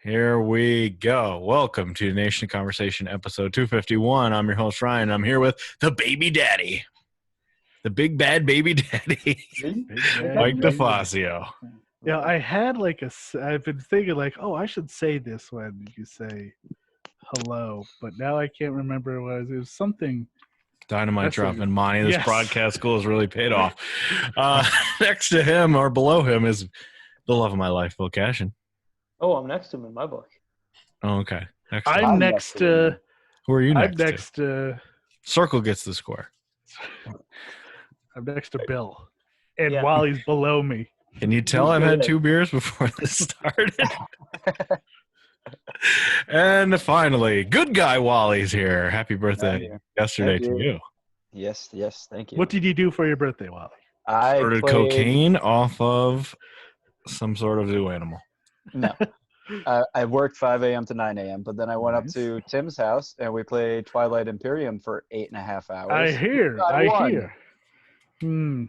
Here we go. Welcome to Nation Conversation episode 251. I'm your host, Ryan. I'm here with the baby daddy, the big bad baby daddy, Mike DeFazio. Yeah, I had I've been thinking I should say this when you say hello, but now I can't remember what it was. It was something. Dynamite dropping money. This Yes. broadcast school has really paid off. Next to him or below him is the love of my life, Bill Cashin. Oh, I'm next to him in my book. Oh, okay. I'm next to. Who are you next I'm next to. Circle gets the score. I'm next to Bill, and Wally's below me. Can you tell I've had 2 beers before this started? And finally, good guy Wally's here. Happy birthday yesterday to you. Yes, thank you. What did you do for your birthday, Wally? I ordered cocaine off of some sort of zoo animal. No. I worked 5 a.m. to 9 a.m., but then I went up to Tim's house and we played Twilight Imperium for 8.5 hours. I hear.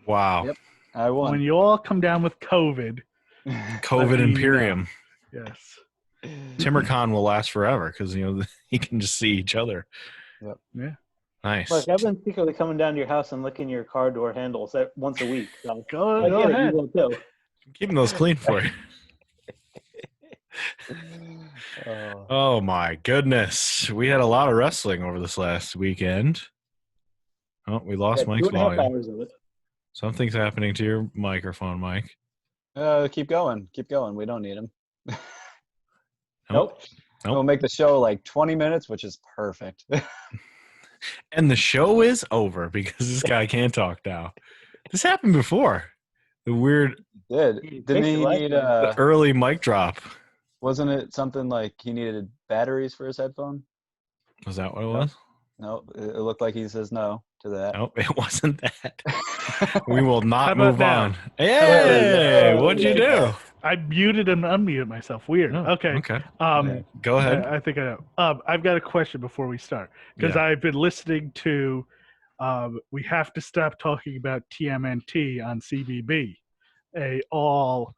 Wow. Yep, I won. When you all come down with COVID. Imperium. Yes. TimberCon will last forever because you can just see each other. Yep. Yeah. Nice. Look, I've been secretly coming down to your house and licking your car door handles once a week. So go ahead. You will too. Keeping those clean for you. Oh my goodness. We had a lot of wrestling over this last weekend. Oh, we lost Mike's volume. 2.5 hours of it. Something's happening to your microphone, Mike. Keep going. We don't need him. Nope. We'll make the show like 20 minutes, which is perfect. And the show is over because this guy can't talk now. This happened before. The weird. Didn't he need the early mic drop? Wasn't it something like he needed batteries for his headphone? Was that what it was? No, it looked like he says no to that. Nope, it wasn't that. We will not move on. Hey, what'd you do? I muted and unmuted myself. Weird. Okay. Go ahead. I think I know. I've got a question before we start because I've been listening to We Have to Stop Talking About TMNT on CBB, a all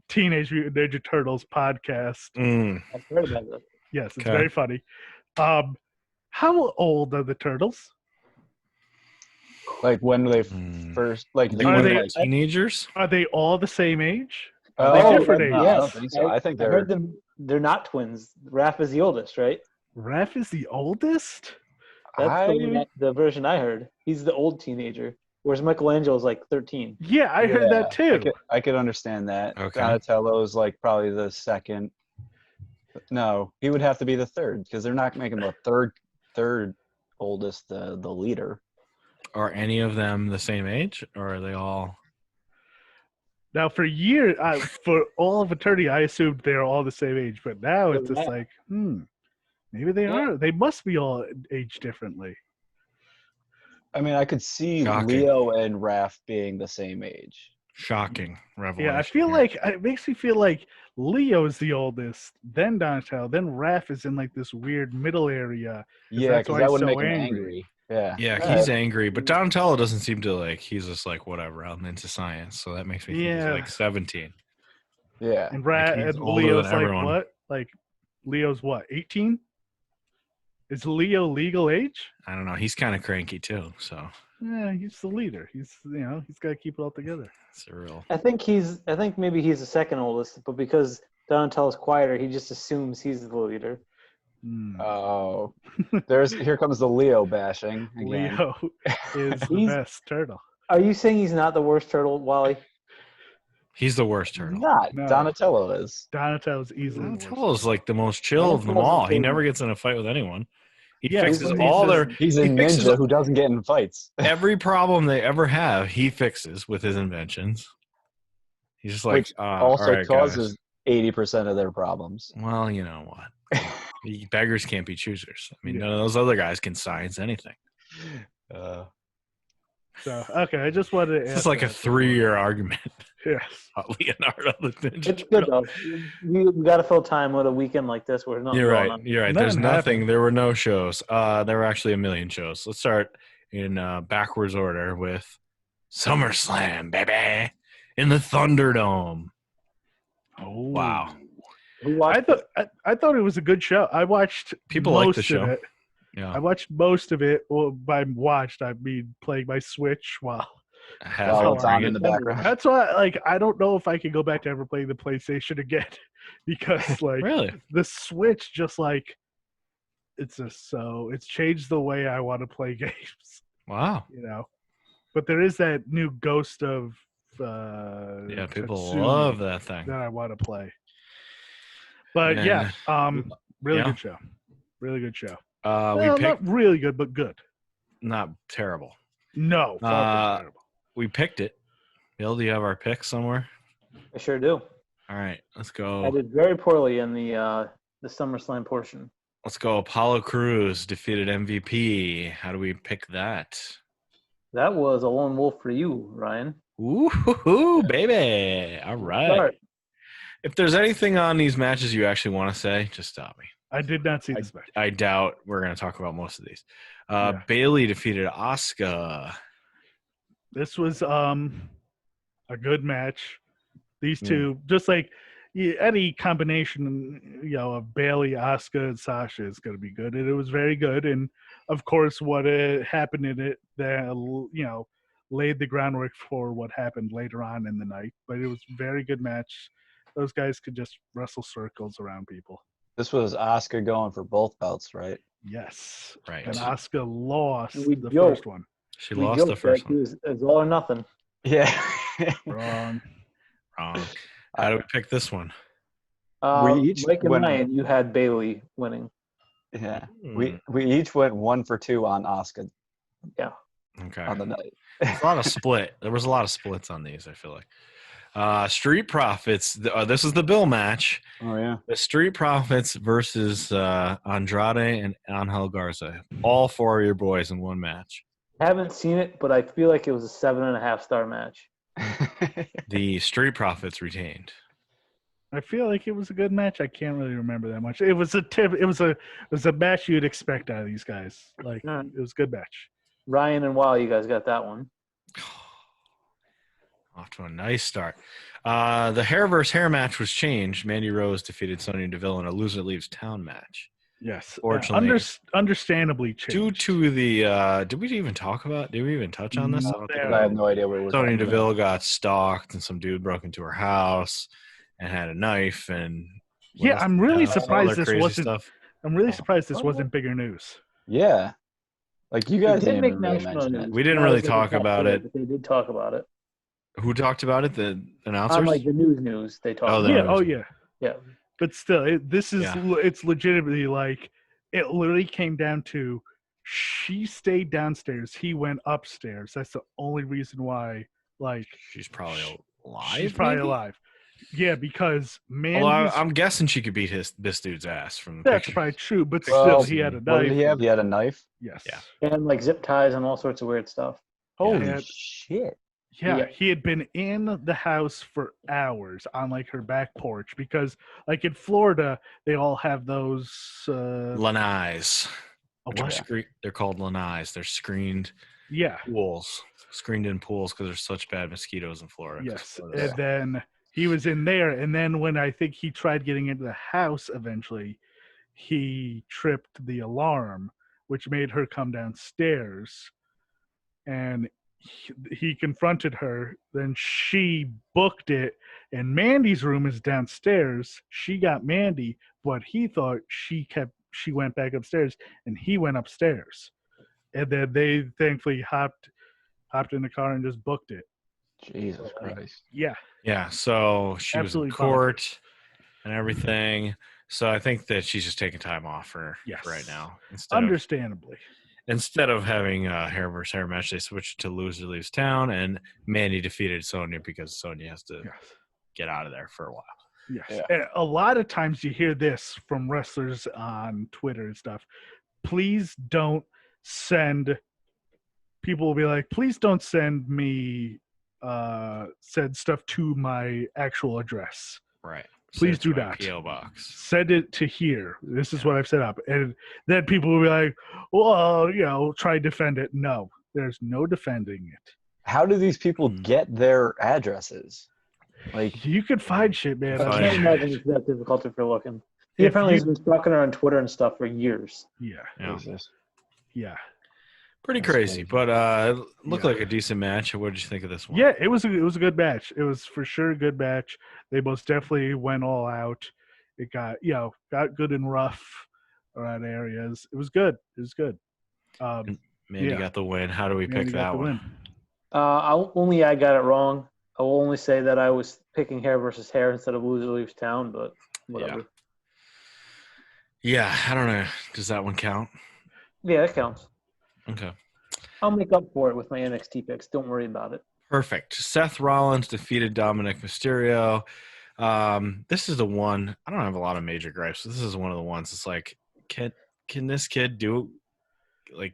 Teenage Mutant Ninja Turtles podcast. I've heard about this. Yes, it's very funny. How old are the turtles? Like when they first, are they teenagers? Are they all the same age? Different ages. I don't think so. I think I heard they're not twins. Raph is the oldest, right? Raph is the oldest? That's the version I heard. He's the old teenager, whereas Michelangelo's like 13. Yeah, I heard that too. I could understand that. Okay. Donatello's like probably the second. No, he would have to be the third because they're not making the third oldest the leader. Are any of them the same age, or are they all? Now, for years, for all of eternity, I assumed they're all the same age. But now it's just like, maybe they are. They must be all aged differently. I mean, I could see Shocking. Leo and Raph being the same age. Shocking revelation. Yeah, I feel like it makes me feel like Leo's the oldest, then Donatello, then Raph is in like this weird middle area. Yeah, because that would make him angry. Yeah, he's angry, but Donatello doesn't seem to he's just like, whatever, I'm into science, so that makes me think he's like 17. Yeah. And he's and older Leo's than everyone. what? Like, Leo's what, 18? Is Leo legal age? I don't know. He's kind of cranky too, so. Yeah, he's the leader. He's got to keep it all together. It's a real. I think maybe he's the second oldest, but because Donatello's quieter, he just assumes he's the leader. Oh, here comes the Leo bashing again. Leo is the best turtle. Are you saying he's not the worst turtle, Wally? He's the worst turtle. No. Donatello is. Donatello's easily. Donatello's like the most chill of them all. He never gets in a fight with anyone. He fixes He's a ninja who doesn't get in fights. Every problem they ever have, he fixes with his inventions. He's just like, which also right, causes 80% of their problems. Well, you know what? Beggars can't be choosers. I mean, none of those other guys can science anything. So, okay, I just wanted to ask. It's like a 3-year argument. Yes. Leonardo the Ninja. It's good, though. We got to fill time with a weekend like this where nothing You're going right. on. You're right. There's nothing. There were no shows. There were actually a million shows. Let's start in backwards order with SummerSlam, baby, in the Thunderdome. Oh. Wow. Who watched I thought it was a good show. I watched People most like the show. of it. Yeah. I watched most of it. Well, by watched, I mean playing my Switch while. While it's on in the background. That's why, I don't know if I can go back to ever playing the PlayStation again, because Really? the Switch just it's changed the way I want to play games. Wow. But there is that new Ghost of People Tatsumi love that thing. that I want to play. But really good show. Really good show. Not really good, but good. Not terrible. No, far from terrible. We picked it. Bill, do you have our picks somewhere? I sure do. All right, let's go. I did very poorly in the SummerSlam portion. Let's go. Apollo Crews defeated MVP. How do we pick that? That was a lone wolf for you, Ryan. Ooh, baby. All right. Start. If there's anything on these matches you actually want to say, just stop me. I did not see this match. I doubt we're going to talk about most of these. Bailey defeated Asuka. This was a good match. These two, just like any combination, of Bailey, Asuka, and Sasha is going to be good, and it was very good. And of course, what happened in it, that laid the groundwork for what happened later on in the night. But it was a very good match. Those guys could just wrestle circles around people. This was Asuka going for both belts, right? Yes. Right. And Asuka lost the joked. first one. She lost the first one. It's all or nothing. Yeah. Wrong. How do we pick this one? Mike and Ryan, you had Bailey winning. Yeah. We each went 1 for 2 on Asuka. Yeah. Okay. On the night. A lot of split. There was a lot of splits on these, I feel like. Street Profits. This is the Bill match. Oh, yeah. The Street Profits versus Andrade and Angel Garza. All 4 of your boys in one match. Haven't seen it, but I feel like it was a 7.5-star match. The Street Profits retained. I feel like it was a good match. I can't really remember that much. It was a match you'd expect out of these guys. It was a good match. Ryan and Wally, you guys got that one. Off to a nice start. The hair versus hair match was changed. Mandy Rose defeated Sonya Deville in a loser leaves town match. Yes. Fortunately, understandably changed. Due to the did we even touch on this? I have no idea what we're Sonya talking Deville about. got stalked and some dude broke into her house and had a knife and I'm really surprised this crazy wasn't stuff. I'm really surprised this wasn't bigger news. Yeah. Like you guys It did didn't make even really national mention news. it. We didn't really talk about it. But they did talk about it. Who talked about it? The announcers? On the news, they talked Oh, about the it. news. Yeah. But still, it's legitimately it literally came down to she stayed downstairs, he went upstairs. That's the only reason why. She's probably alive. She's probably maybe? alive. Yeah, because Well, I'm guessing she could beat this dude's ass from the that's picture. probably true, but Well, still, he had a knife. What did he have? He had a knife? Yes. Yeah. And zip ties and all sorts of weird stuff. Holy Yeah. shit. Yeah, he had been in the house for hours on her back porch because in Florida they all have those lanais. what? They're called lanais. They're screened pools, screened in pools because there's such bad mosquitoes in Florida. Yes, and then he was in there, and then when I think he tried getting into the house, eventually he tripped the alarm, which made her come downstairs, and he confronted her. Then she booked it, and Mandy's room is downstairs. She got Mandy, but he thought she went back upstairs, and he went upstairs. And then they thankfully hopped in the car and just booked it. Jesus Christ. Yeah. Yeah, so she Absolutely was in court and everything. So I think that she's just taking time off for right now. Understandably. Instead of having a hair versus hair match, they switched to loser leaves town, and Mandy defeated Sonya because Sonya has to get out of there for a while. Yes. Yeah. A lot of times you hear this from wrestlers on Twitter and stuff. Please don't send – people will be like, please don't send me send stuff to my actual address. Right. Please do not. P.O. box. Send it to here. This is what I've set up. And then people will be like, well, try to defend it. No, there's no defending it. How do these people get their addresses? Like, You could find shit, man. I Fine. can't imagine it's that difficult if you're looking. He If apparently you- has been stalking her on Twitter and stuff for years. Yeah, Yeah. Jesus. yeah, Pretty That's crazy, crazy. but it looked Yeah. like a decent match. What did you think of this one? yeah. It was a good match. It was for sure a good match. They most definitely went all out. It got good and rough around areas. It was good. It was good. Mandy Yeah. got the win. How do we Mandy pick got that the one? win. I got it wrong. I will only say that I was picking hair versus hair instead of loser leaves town, but whatever. Yeah, I don't know. Does that one count? Yeah, that counts. Okay. I'll make up for it with my NXT picks. Don't worry about it. Perfect. Seth Rollins defeated Dominik Mysterio. This is the one. I don't have a lot of major gripes. This is one of the ones. It's like, can this kid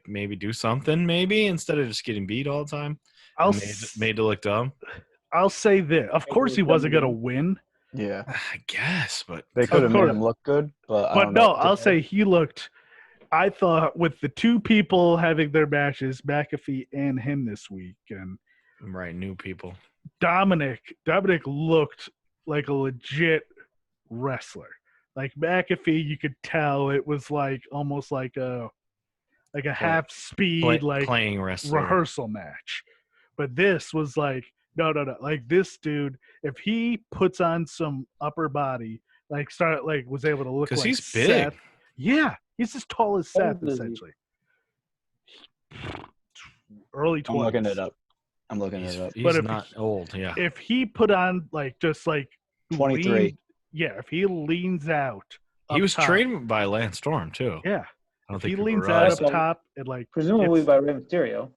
maybe do something? Maybe instead of just getting beat all the time, made to look dumb. I'll say this. Of course, he wasn't gonna win. Yeah. I guess, but They could have made course. him look good, but I But don't no, know. I'll say he looked. I thought with the two people having their matches, McAfee and him this week, and right, new people. Dominik looked like a legit wrestler. Like McAfee, you could tell it was like almost like a half speed Playing wrestler. rehearsal match. But this was like no. Like this dude, if he puts on some upper body, was able to look Because like he's big. Seth. Yeah, he's as tall as Seth, old is he? essentially. Early I'm 20s. looking it up. I'm looking He's it up. But if not old. Yeah. If he put on 23. if he leans out. He up was top, trained by Lance Storm too. Yeah. I don't If think he people leans realize out that. up top and Presumably gets- by Rey Mysterio.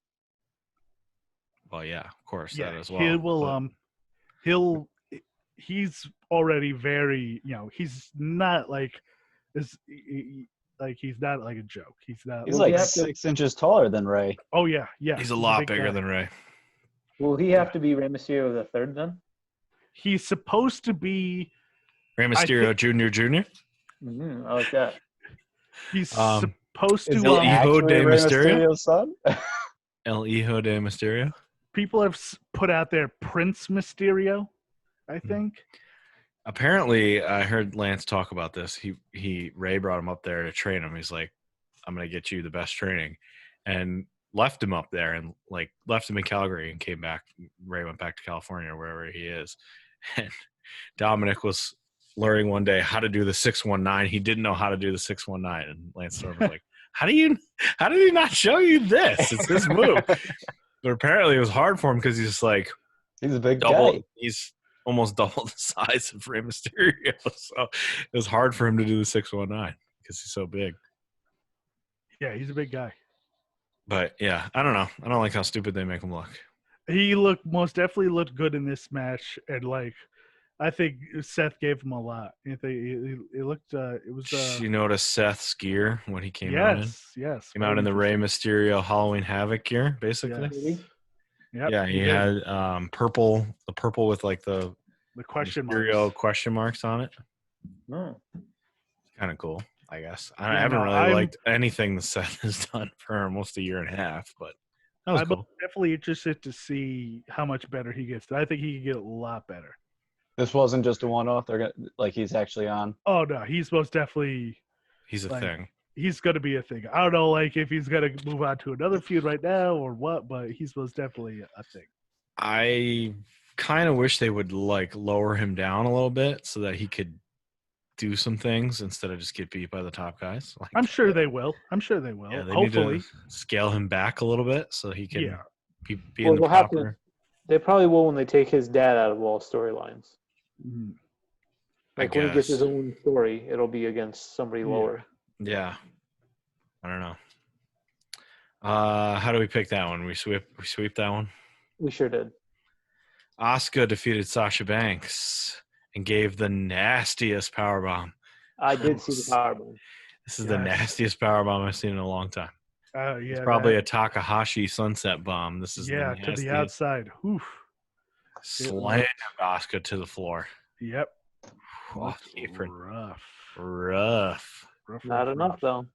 Well, yeah, of course yeah, that as well. he will but- he's already very he's not he's not like a joke. He's not. He's Well, like you have to- 6 inches taller than Ray. Oh yeah. he's a lot big bigger guy. than Ray. Will he have to be Rey Mysterio the third then? He's supposed to be. Rey Mysterio Jr. Mm-hmm, I like that. He's Um, supposed Is to. El he Hijo actually de Rey Mysterio? Mysterio's son? El Hijo de Mysterio. People have put out there Prince Mysterio, I think. Apparently, I heard Lance talk about this. Ray brought him up there to train him. He's like, "I'm gonna get you the best training," and left him up there and left him in Calgary and came back. Ray went back to California or wherever he is, and Dominik was learning one day how to do the 619. He didn't know how to do the 619, and Lance Storm was like, how did he not show you this? It's this move. But apparently it was hard for him because he's like He's a big double. guy. He's almost double the size of Rey Mysterio. So it was hard for him to do the 619 because he's so big. Yeah, he's a big guy. But yeah, I don't know. I don't like how stupid they make him look. He most definitely looked good in this match, and I think Seth gave him a lot. I think it looked. It was. You notice Seth's gear when he came out in? Yes. Came out in the Rey Mysterio Halloween Havoc gear, basically. Yes. Yep, Yeah, he did. had purple with like the question Mysterio marks. question marks on it. No. Kind of cool, I guess. Yeah, I haven't no, really liked anything that Seth has done for almost a year and a half, but that was I'm cool. definitely interested to see how much better he gets. I think he can get a lot better. This wasn't just a one-off. They're gonna he's actually on. Oh no, he's most definitely. He's a thing. He's going to be a thing. I don't know, if he's going to move on to another feud right now or what, but he's most definitely a thing. I kind of wish they would lower him down a little bit so that he could do some things instead of just get beat by the top guys. I'm sure they will. Yeah, they Hopefully. need to scale him back a little bit so he can be Well, in the they'll have to- proper. They probably will when they take his dad out of all storylines. Mhm. When he gets his guess. own story, it'll be against somebody Yeah. lower. Yeah. I don't know. How do we pick that one? We sweep that one? We sure did. Asuka defeated Sasha Banks and gave the nastiest powerbomb. I did see the powerbomb. This is the Yes. nastiest powerbomb I've seen in a long time. Yeah, It's probably a Takahashi sunset bomb. This is to the nastiest. outside. Oof. Slammed Asuka to the floor. Yep. Off the apron. Rough. Rough. Not enough, though.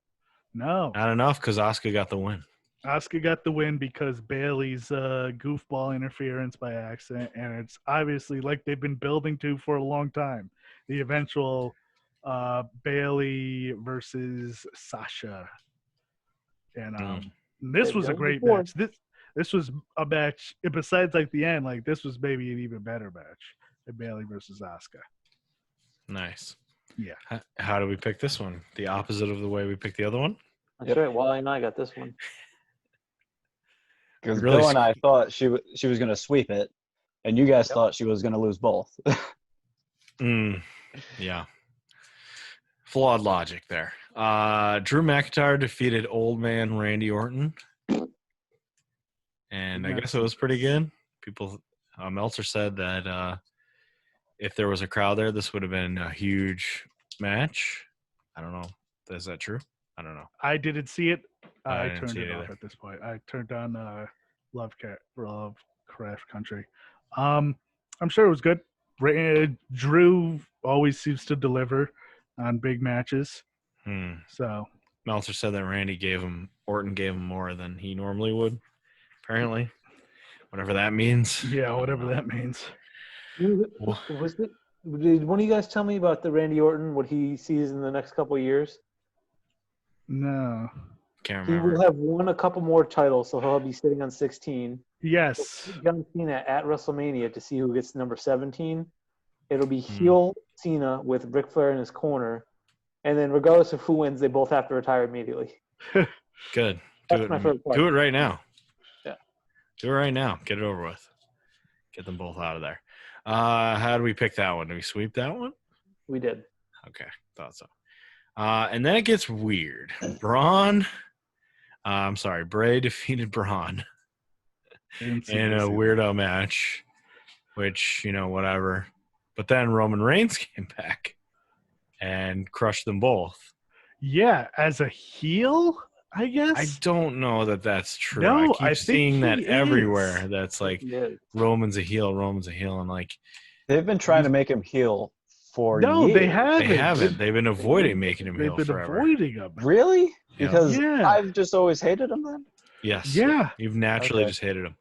No. Not enough because Asuka got the win. Asuka got the win because Bailey's goofball interference by accident, and it's obviously like they've been building to for a long time. The eventual Bailey versus Sasha, and this was a great match. This was a match. Besides, like the end, like this was maybe an even better match than Bailey versus Asuka. Nice. Yeah. How do we pick this one? The opposite of the way we picked the other one? That's right. Wally and I got this one. Because Really Bill and I thought she was going to sweep it, and you guys thought she was going to lose both. Yeah. Flawed logic there. Drew McIntyre defeated old man Randy Orton. And I guess it was pretty good. People, Meltzer said that if there was a crowd there, this would have been a huge match. I don't know. Is that true? I don't know. I didn't see it. I didn't turned see it it off either. at this point. I turned on Lovecraft Country. I'm sure it was good. Drew always seems to deliver on big matches. So Meltzer said that Orton gave him more than he normally would. Apparently, whatever that means. Yeah, whatever that means. Did one of you guys tell me about the Randy Orton, what he sees in the next couple of years? No. Can't He remember. will have won a couple more titles, so he'll be sitting on 16. Yes. John Cena at WrestleMania to see who gets number 17. It'll be heel Cena with Ric Flair in his corner, and then regardless of who wins, they both have to retire immediately. Good. That's my favorite part. Do it right now. Yeah. Do it right now. Get it over with. Get them both out of there. How do we pick that one? Do we sweep that one? We did. Okay. Thought so. And then it gets weird. Bray defeated Braun in a weirdo match, which, whatever. But then Roman Reigns came back and crushed them both. Yeah, as a heel, I guess. I don't know that that's true. No, I keep seeing that everywhere. is. That's like Roman's a heel, and like They've been trying to make him heel for No, years. they haven't. They've been avoiding making him heel They've been forever. avoiding him. Really? Yeah. Because Yeah. I've just always hated him then? Yes. Yeah. You've naturally Okay. just hated him.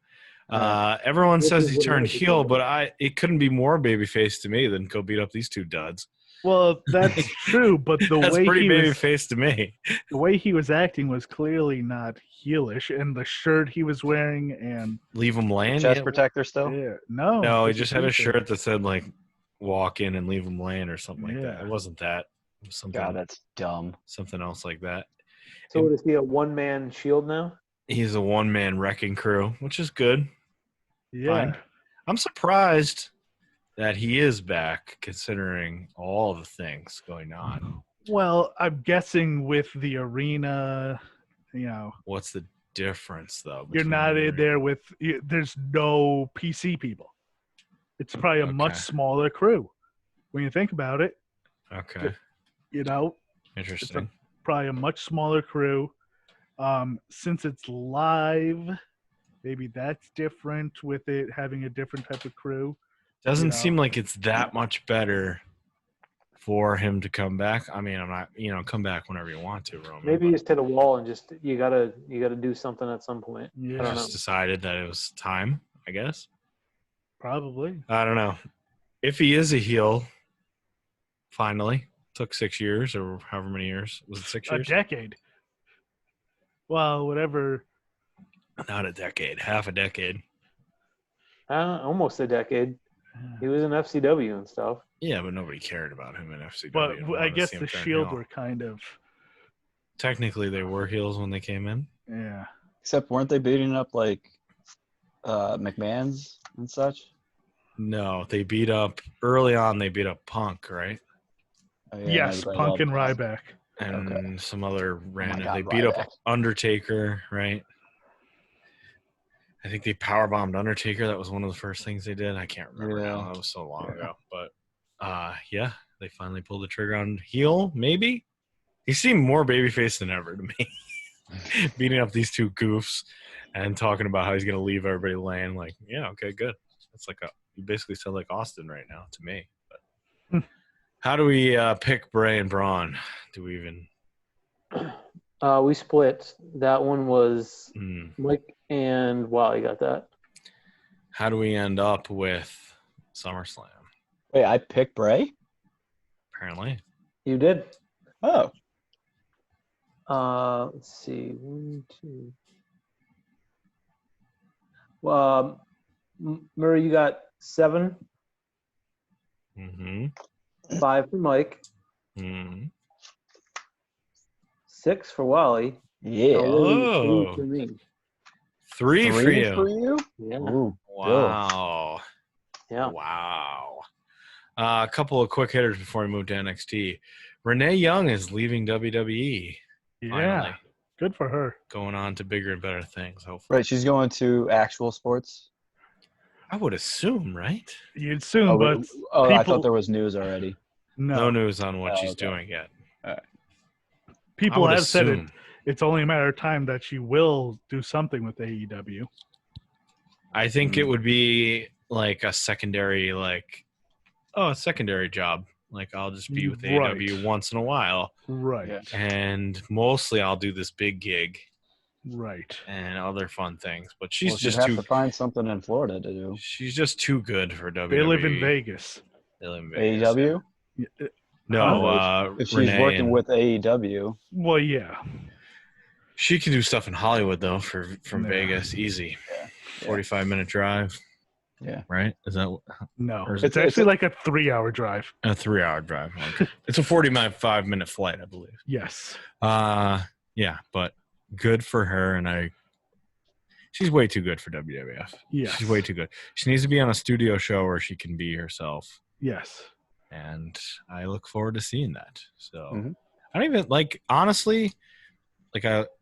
Everyone says he turned heel, but it couldn't be more babyface to me than go beat up these two duds. Well, that's true, but That's pretty babyface to me. The way he was acting was clearly not heelish, and the shirt he was wearing, and Leave him laying. Chest protector still? No, he just had a shirt that said like "walk in and leave him laying" or something like that. Yeah. It wasn't that. It was something. God, that's dumb. Something else like that. So is he a one-man Shield now? He's a one-man wrecking crew, which is good. Yeah. Fine. I'm surprised that he is back, considering all the things going on. Well, I'm guessing with the arena, What's the difference, though? you're between not the in there with. There's no PC people. It's probably a much Okay. smaller crew. When you think about it, Okay, interesting. probably a much smaller crew. Since it's live, maybe that's different with it having a different type of crew. Doesn't seem like it's that much better for him to come back. I mean, I'm not, come back whenever you want to, Roman. Maybe you just hit a wall and just you gotta do something at some point. Yeah, I don't just know. decided that it was time, I guess. probably. I don't know. If he is a heel, finally, took 6 years or however many years. Was it 6 A years? decade. Well, whatever. Not a decade, half a decade. Almost a decade. He was in FCW and stuff. Yeah, but nobody cared about him in FCW. But and I wanted to guess see him the turn Shield heel. were kind of, Technically, they were heels when they came in. yeah. Except weren't they beating up like McMahon's and such? No, they beat up early on. They beat up Punk, right? Oh, yeah, Yes, everybody Punk loved and Ryback. And some other random. God, they beat up Ryback. Undertaker, right? I think they powerbombed Undertaker. That was one of the first things they did. I can't remember now. That was so long ago. But yeah, they finally pulled the trigger on heel. Maybe he seemed more babyface than ever to me. Beating up these two goofs and talking about how he's going to leave everybody laying. Like, yeah, okay, good. It's like you basically sound like Austin right now to me. But how do we pick Bray and Braun? Do we even? We split. That one was Hmm. Mike and Wally got that. How do we end up with SummerSlam? Wait, I picked Bray? Apparently. You did. Oh. Let's see. 1, 2. Murray, you got 7. Mm-hmm. 5 for Mike. Mm-hmm. 6 for Wally. Yeah. Oh. 3 for me. 3 for you. for you? Yeah. Ooh, Wow. Yeah. Wow. A couple of quick hitters before we move to NXT. Renee Young is leaving WWE. Yeah. Finally. Good for her. Going on to bigger and better things, hopefully. Right, she's going to actual sports. I would assume, right? You'd soon, Oh, but I people- thought there was news already. No no. news on what Oh, she's okay. doing yet. People I would have said assume. it's only a matter of time that she will do something with AEW. I think it would be like a secondary, secondary job. Like I'll just be with Right. AEW once in a while, Right. Yeah. and mostly I'll do this big gig Right. and other fun things. But Well, she's she'd just have too. to find something in Florida to do. She's just too good for WWE. They live in Vegas. They live in Vegas. AEW? No, If she's Renee working and- with AEW. Well, yeah. She can do stuff in Hollywood though. From Yeah. Vegas, easy. Yeah. 45-minute drive. Yeah. Right? Is that No. Or is It's it- actually like a 3-hour drive. a 3-hour drive? Okay. It's a 45-minute flight, I believe. Yes. Yeah, but good for her, and she's way too good for WWF. Yes. She's way too good. She needs to be on a studio show where she can be herself, Yes. and I look forward to seeing that. So Mhm. I don't even honestly,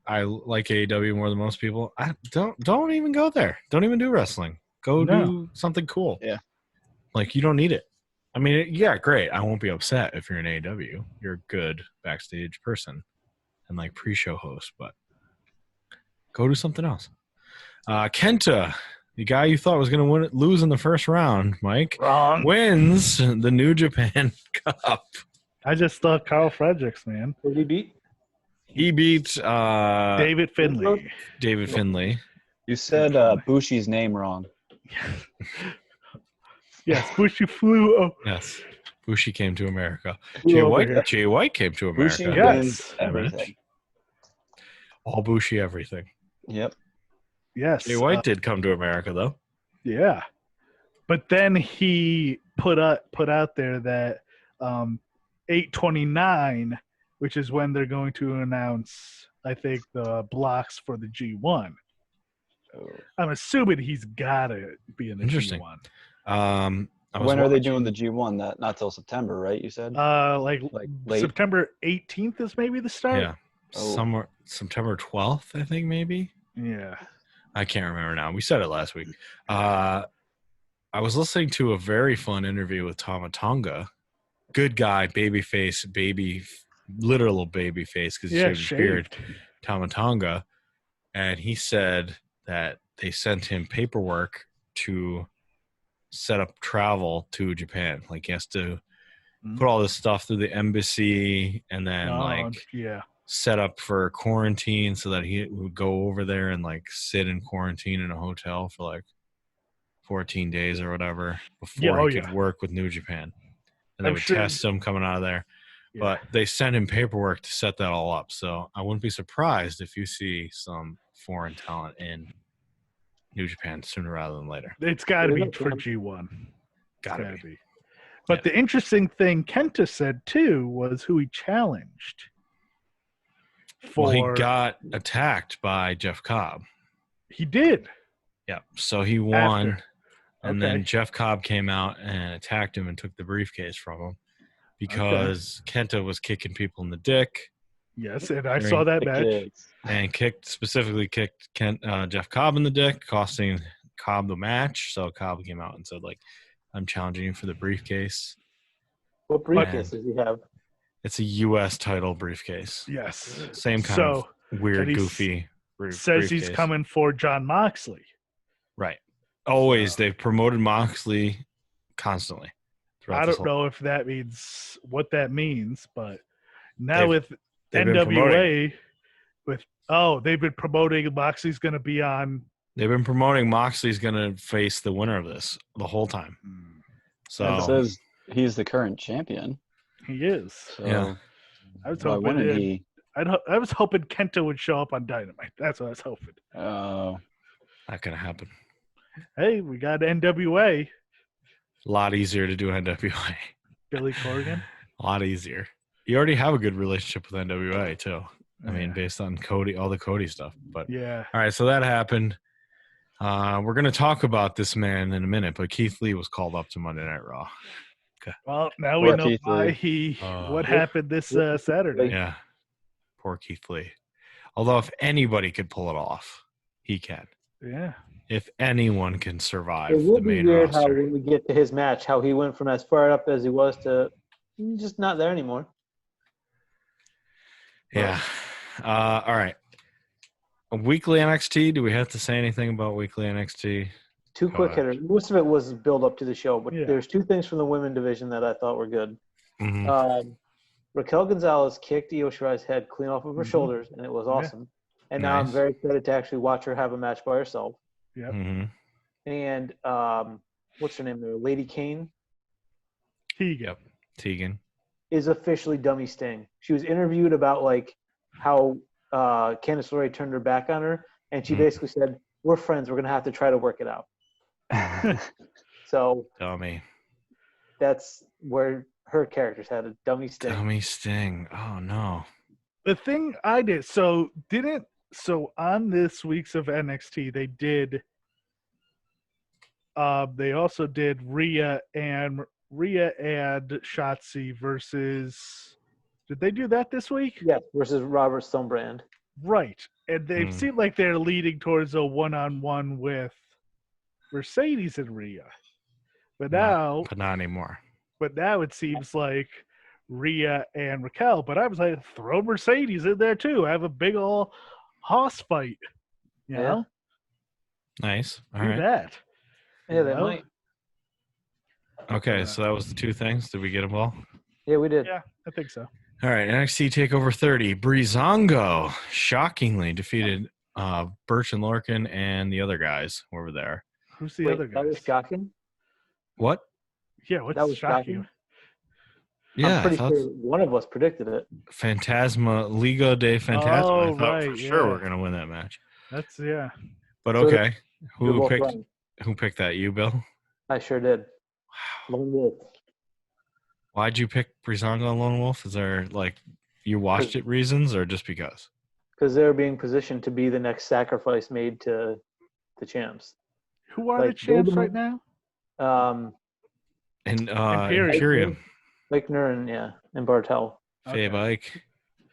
I like AEW more than most people. I don't even go there. Don't even do wrestling. Go No. do something cool. Yeah. You don't need it. I mean, yeah, great. I won't be upset if you're in AEW. You're a good backstage person and pre-show host, but go do something else. Kenta, the guy you thought was going to lose in the first round, Mike, Wrong. wins the New Japan Cup. I just thought Carl Fredericks, man. Who did he beat? He beat David Finley. David Finlay. You said Bushi's name wrong. Yes, Bushi flew. Oh, Yes. Bushi came to America. Flew Jay over here. White. Jay White came to America. Bushi Yes. wins everything. All Bushi everything. Yep. yes. Jay White did come to America though. Yeah. But then he put out there that 8/29, which is when they're going to announce, I think, the blocks for the G1. Oh. I'm assuming he's got to be in the Interesting. G1. When are they doing the G1? Not till September, right? You said. Like late? September 18th is maybe the start. Yeah. Oh. Somewhere September 12th, I think maybe. Yeah. I can't remember now. We said it last week. I was listening to a very fun interview with Tama Tonga. Good guy, literal baby face because he Yeah, shaved his beard. shaved. Tama Tonga, and he said that they sent him paperwork to set up travel to Japan. He has to put all this stuff through the embassy and then yeah. set up for quarantine so that he would go over there and sit in quarantine in a hotel for 14 days or whatever before he could work with New Japan. And they I'm would sure- test him coming out of there. Yeah. But they sent him paperwork to set that all up. So I wouldn't be surprised if you see some foreign talent in New Japan sooner rather than later. It's got to be Yeah. for G1. Gotta Gotta be. be. But the interesting thing Kenta said too was who he challenged. Well, he got attacked by Jeff Cobb. He did. Yeah. So he won. After. And Okay. then Jeff Cobb came out and attacked him and took the briefcase from him because Kenta was kicking people in the dick Yes, and I saw that The match. kids. and kicked Jeff Cobb in the dick, costing Cobb the match. So Cobb came out and said, I'm challenging you for the briefcase. What briefcase does he have? It's a U.S. title briefcase. Yes. Same kind So of weird, and he goofy says he's briefcase. coming for John Moxley. Right. Always. They've promoted Moxley constantly. throughout I this don't whole- know if that means what that means, but now with they've been promoting. NWA They've been promoting Moxley's going to be on. They've been promoting Moxley's going to face the winner of this the whole time. So It says he's the current champion. He is. So Yeah. I was why hoping wouldn't he? I was hoping Kenta would show up on Dynamite. That's what I was hoping. Oh, not going to happen. Hey, we got NWA. A lot easier to do NWA. Billy Corgan. A lot easier. You already have a good relationship with NWA too. I mean, based on Cody, all the Cody stuff. But yeah. All right, so that happened. We're going to talk about this man in a minute, but Keith Lee was called up to Monday Night Raw. Okay. Well, now we Poor know Keith why Lee. what happened this Saturday. Yeah. Poor Keith Lee. Although if anybody could pull it off, he can. Yeah. If anyone can survive It will the be main weird how roster. when we get to his match, how he went from as far up as he was to just not there anymore. Yeah. All right. A weekly NXT. Do we have to say anything about weekly NXT? Two quick hitters. Most of it was build up to the show, but Yeah. there's two things from the women division that I thought were good. Mhm. Raquel Gonzalez kicked Io Shirai's head clean off of her shoulders, and it was awesome. And now I'm Nice. very excited to actually watch her have a match by herself. Yep. Mhm. And what's her name there? Lady Kane Tegan. Yep. Tegan. is officially Dummy Sting. She was interviewed about how Candice LeRae turned her back on her, and she basically said, "We're friends. We're gonna have to try to work it out." So Dummy. that's where her character's headed. Dummy Sting. Dummy Sting. Oh, no. The thing I did, so on this week's of NXT, they did. They also did Rhea and Shotzi versus. Did they do that this week? Yes, versus Robert Stonebrand. Right, and they seem like they're leading towards a one-on-one with Mercedes and Rhea, but now Not anymore. it seems like Rhea and Raquel. But I was like, throw Mercedes in there too. Have a big ol' hoss fight. You know? Nice. All Do right. that. Yeah, they might. Okay, so that was the two things. Did we get them all? Yeah, we did. Yeah, I think so. All right, NXT TakeOver 30. Breezango shockingly defeated Burch and Lorcan and the other guys who were there. Who's the Wait, other guy? that was shocking? What? Yeah, what's That was shocking? shocking? Yeah, I'm pretty sure one of us predicted it. Phantasma, Liga de Phantasma. Oh, I thought right, for sure yeah. we're going to win that match. That's yeah. But So okay. You're Who both picked right. Who picked that? You, Bill? I sure did. Lone Wolf. Why'd you pick Breezango and Lone Wolf? Is there you watched it reasons or just because? Because they're being positioned to be the next sacrifice made to the champs. Who are the champs right now? And Imperium. Imperium. Eichner and Bartel. Faye Ike.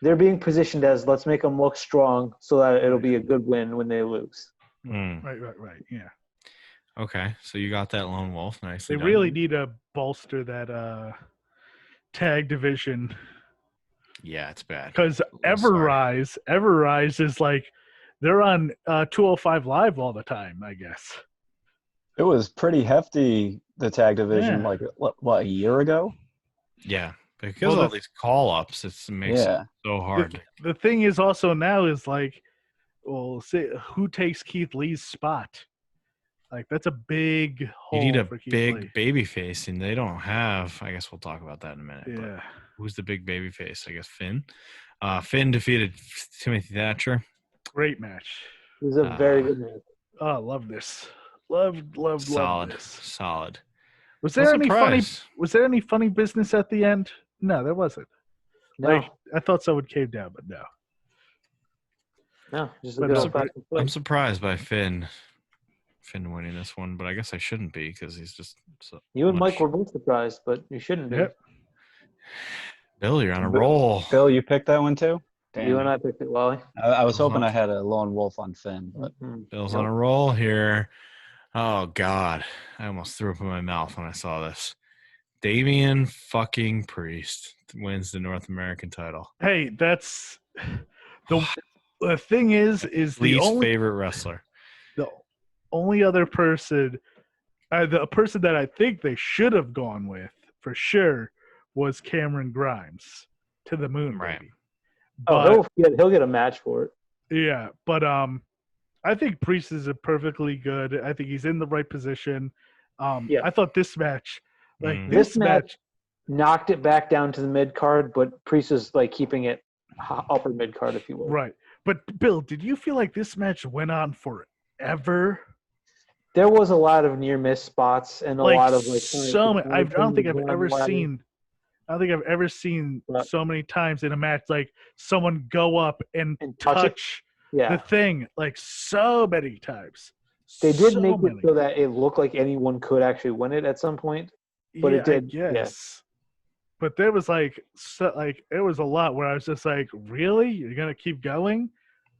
They're being positioned as let's make them look strong so that it'll be a good win when they lose. Right. Yeah. Okay, so you got that Lone Wolf. Nice. They really need to bolster that tag division. Yeah, it's bad. Because Everrise is they're on 205 Live all the time, I guess. It was pretty hefty, the tag division, a year ago? Yeah, because of all these call-ups, it makes it so hard. The thing is also now is say who takes Keith Lee's spot? That's a big hole. You need a for Keith big Lee. baby face, and they don't have. I guess we'll talk about that in a minute. Yeah. But who's the big baby face? I guess Finn. Finn defeated Timothy Thatcher. Great match. It was a very good match. Oh, love this. Love this. Solid. Was there any funny? surprised. Was there any funny business at the end? No, there wasn't. No, I thought someone came down, but no. no, just a But good no, old-fashioned I'm fight. surprised by Finn winning this one, but I guess I shouldn't be because he's just so You and much- Mike were both surprised, but you shouldn't be. Yep. Bill, you're on a roll. Bill, you picked that one too? You and I picked it, Wally. I was hoping I had a lone wolf on Finn, but Bill's on a roll here. Oh, God. I almost threw up in my mouth when I saw this. Damian fucking Priest wins the North American title. Hey, that's the thing is the Least favorite wrestler. the only other person, the person that I think they should have gone with for sure was Cameron Grimes to the moon, Right. baby. Oh, he'll get a match for it. Yeah, but I think Priest is a perfectly good. I think he's in the right position. Yeah. I thought this match, like This match knocked it back down to the mid card, but Priest is like keeping it upper mid card, if you will. right. But Bill, did you feel like this match went on forever? There was a lot of near miss spots and a lot of like. So many, I don't think I've ever seen. I don't think I've ever seen so many times in a match like someone go up and touch the thing like so many times. They did make it so that it looked like anyone could actually win it at some point, but it did. Yes. But there was it was a lot where I was just like, really? You're gonna keep going?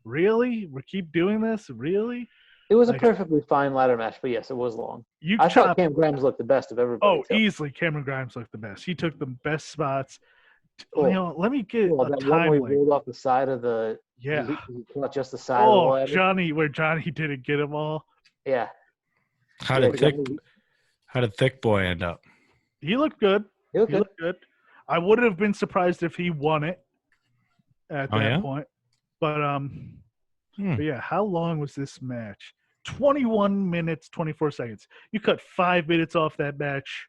Really? We keep doing this? Really? It was a perfectly fine ladder match, but yes, it was long. I thought Cam Grimes looked the best of everybody. Oh, easily Cameron Grimes looked the best. He took the best spots. Let me get a that time. One where he rolled off the side of the. Yeah. He caught just the side of the ladder. Johnny didn't get them all. Yeah. How did Thick Boy end up? He looked good. He looked good. I wouldn't have been surprised if he won it at that point. But but yeah, how long was this match? 21 minutes, 24 seconds. You cut 5 minutes off that match,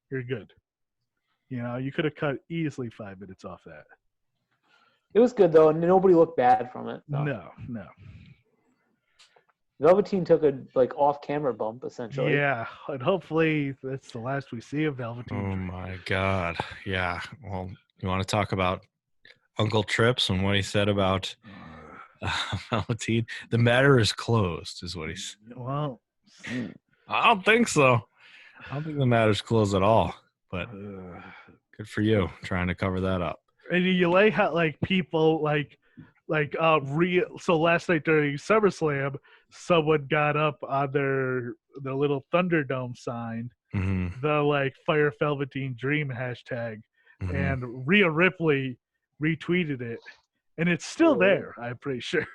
you're good. You could have cut easily 5 minutes off that. It was good though, and nobody looked bad from it. So. No. Velveteen took a off-camera bump essentially. Yeah, and hopefully that's the last we see of Velveteen. Oh my God! Yeah. Well, you want to talk about Uncle Trips and what he said about Velveteen? The matter is closed, is what he said. Well, I don't think so. I don't think the matter's closed at all. But good for you trying to cover that up. And you lay how people so last night during SummerSlam, someone got up on their little Thunderdome sign, the Fire Velveteen Dream hashtag, and Rhea Ripley retweeted it, and it's still there. I'm pretty sure.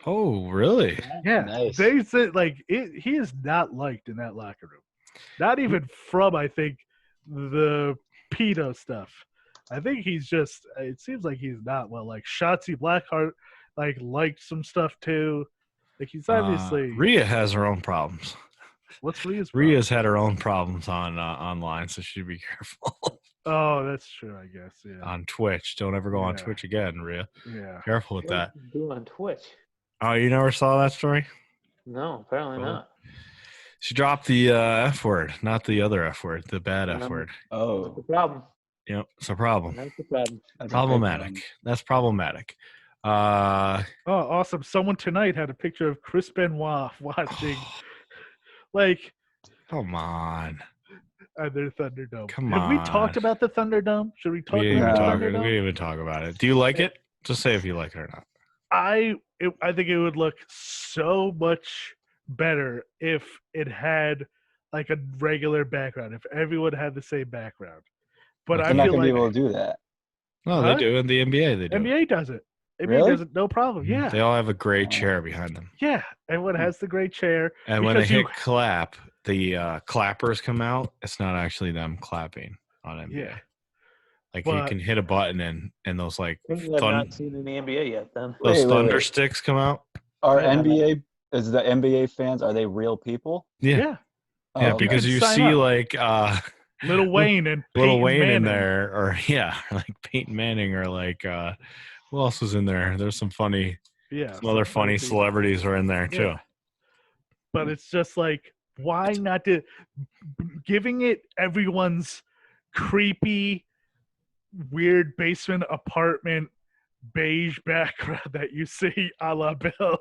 Oh, really? Yeah. Nice. They said he is not liked in that locker room, not even from I think the pedo stuff. I think he's just. It seems like he's not well. Shotzi Blackheart, liked some stuff too. He's obviously. Rhea has her own problems. What's Rhea's problem? Rhea's had her own problems on online, so she'd be careful. Oh, that's true. I guess. Yeah. On Twitch, don't ever go on Twitch again, Rhea. Yeah. Careful with that. Do on Twitch. Oh, you never saw that story? No, apparently not. She dropped the F word, not the other F word, the bad F word. Oh, that's the problem. Yep, it's a problem. That's the problem. Problematic. That's problematic. Awesome. Someone tonight had a picture of Chris Benoit watching, come on. Their Thunderdome. Come on. Have we on. talked about the Thunderdome? Should we talk about the Thunderdome? We didn't even talk about it. Do you like it? Just say if you like it or not. I think it would look so much better if it had a regular background, if everyone had the same background. But they're not going to be able to do that. No, they do. In the NBA, they do. NBA does it. NBA does it, no problem. Yeah. They all have a gray chair behind them. Yeah. Everyone has the gray chair. And when they hit clap, the clappers come out. It's not actually them clapping on NBA. Yeah. You can hit a button and those I've not seen in the NBA yet. Then those thunder sticks come out. Are NBA is the NBA fans? Are they real people? Yeah. Yeah, because you see Lil Wayne and Lil Wayne Manning in there, or Peyton Manning, or who else was in there? There's some other funny celebrities are in there too. But it's just why not giving it everyone's creepy, weird basement apartment beige background that you see a la Bill.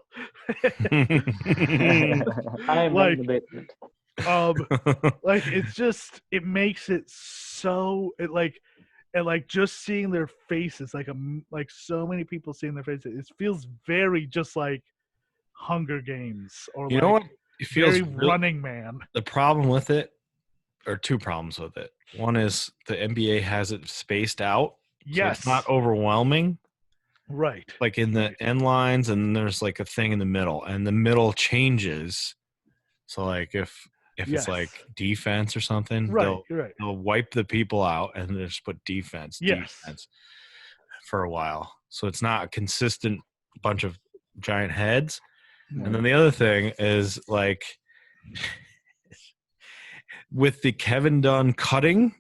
I am in the basement. It's just it makes it so just seeing their faces so many people seeing their faces, it feels very just like Hunger Games or you know what it feels very Running Man. The problem with it, or two problems with it. One is the NBA has it spaced out. Yes, so it's not overwhelming. Right. In the end lines, and there's a thing in the middle, and the middle changes. So if it's defense or something, they'll wipe the people out and just put defense for a while. So it's not a consistent bunch of giant heads. And then the other thing is like with the Kevin Dunn cutting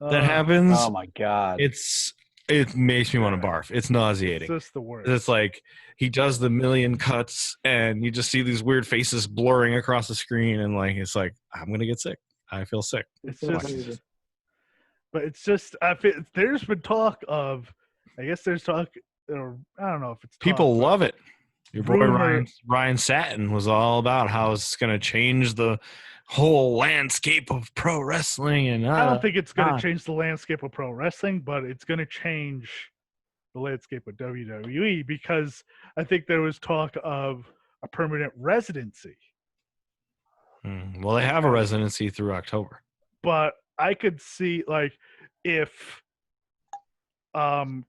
that happens. Oh my god! It makes me want to barf. It's nauseating. It's just the worst. It's like he does the million cuts, and you just see these weird faces blurring across the screen, and like it's like I'm gonna get sick. I feel sick. It's just, but it's just there's been talk of, I guess there's talk, or I don't know if it's talk, People love it. Your boy rumor- Ryan Satin was all about how it's gonna change the whole landscape of pro wrestling, and I don't think it's going to change the landscape of pro wrestling, but it's going to change the landscape of WWE, because I think there was talk of a permanent residency. Well, they have a residency through October. But I could see, like, if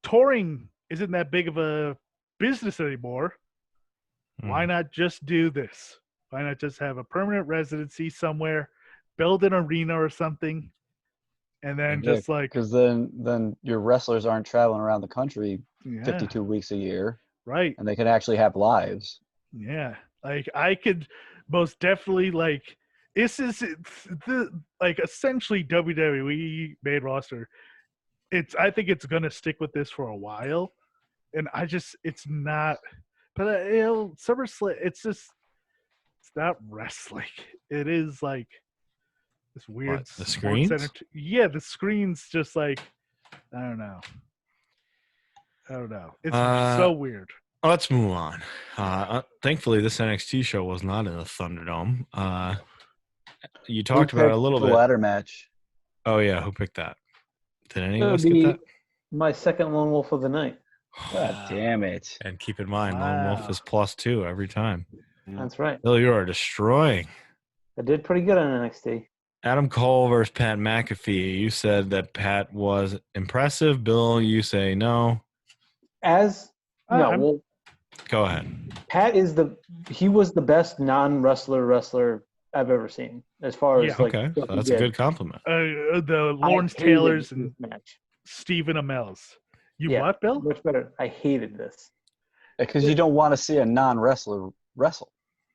touring isn't that big of a business anymore, why not just do this? Why not just have a permanent residency somewhere, build an arena or something, and then just like, because then your wrestlers aren't traveling around the country 52 weeks a year, right? And they can actually have lives. Yeah, like I could most definitely like this is the like essentially WWE main roster. I think it's gonna stick with this for a while, and it's not. But SummerSlam, it's not wrestling. It is like this weird the screens. Yeah, the screens just like I don't know. It's so weird. Let's move on. Thankfully, this NXT show was not in the Thunderdome. You talked about it a little bit. The ladder match. Oh yeah, who picked that? Did any of us get that? My second lone wolf of the night. God damn it! And keep in mind, Lone Wolf is +2 every time. That's right. Bill, you are destroying. I did pretty good on NXT. Adam Cole versus Pat McAfee. You said that Pat was impressive. Bill, you say no. Well, go ahead. Pat he was the best non-wrestler I've ever seen, as far as like. Okay, so that's a good compliment. The Lawrence Taylors and Stephen Amell's. What, Bill? Much better. I hated this. Because you don't want to see a non-wrestler wrestle.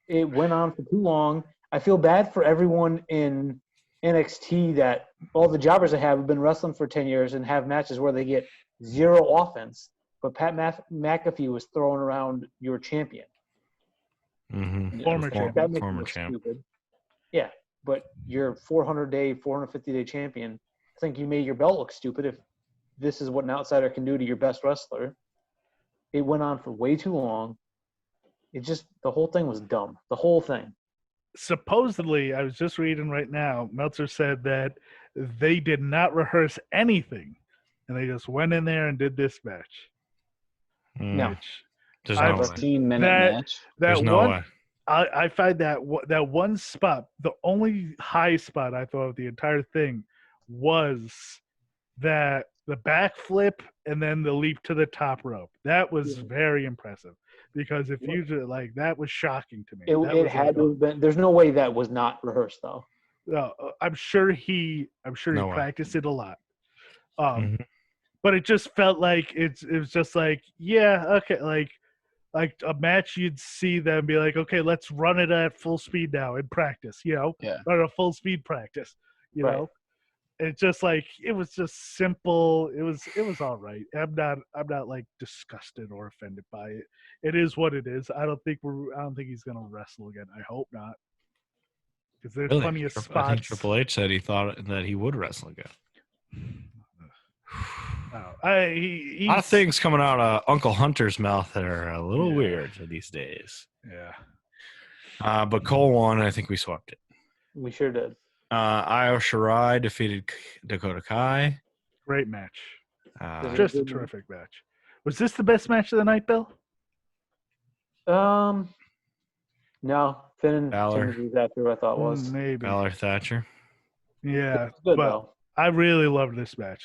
It went on for too long. I feel bad for everyone in NXT that all the jobbers I have been wrestling for 10 years and have matches where they get zero offense. But Pat McAfee was throwing around your champion. Mm-hmm. Former champion. Stupid. Yeah, but your 450-day champion, I think you made your belt look stupid if this is what an outsider can do to your best wrestler. It went on for way too long. The whole thing was dumb. The whole thing. Supposedly, I was just reading right now, Meltzer said that they did not rehearse anything, and they just went in there and did this match. No. There's no way. 15-minute match. There's no way. I find that one spot, the only high spot I thought of the entire thing was that the backflip and then the leap to the top rope. That was very impressive, because if you like, that was shocking to me. It had to have been. There's no way that was not rehearsed though. No, I'm sure he practiced it a lot. But it just felt like it was just like, yeah, okay, like a match you'd see them be like, okay, let's run it at full speed now in practice, run a full speed practice, you know. It's just like, it was just simple. It was all right. I'm not like disgusted or offended by it. It is what it is. I don't think he's gonna wrestle again. I hope not, because there's plenty of spots. I think Triple H said he thought that he would wrestle again. A lot of things coming out of Uncle Hunter's mouth that are a little weird these days. Yeah. But Cole won, and I think we swept it. We sure did. Io Shirai defeated Dakota Kai. Great match. Just a terrific match. Was this the best match of the night, Bill? No. Finn and Balor. That's who I thought was. Maybe. Balor Thatcher. Yeah. Good, but though. I really loved this match.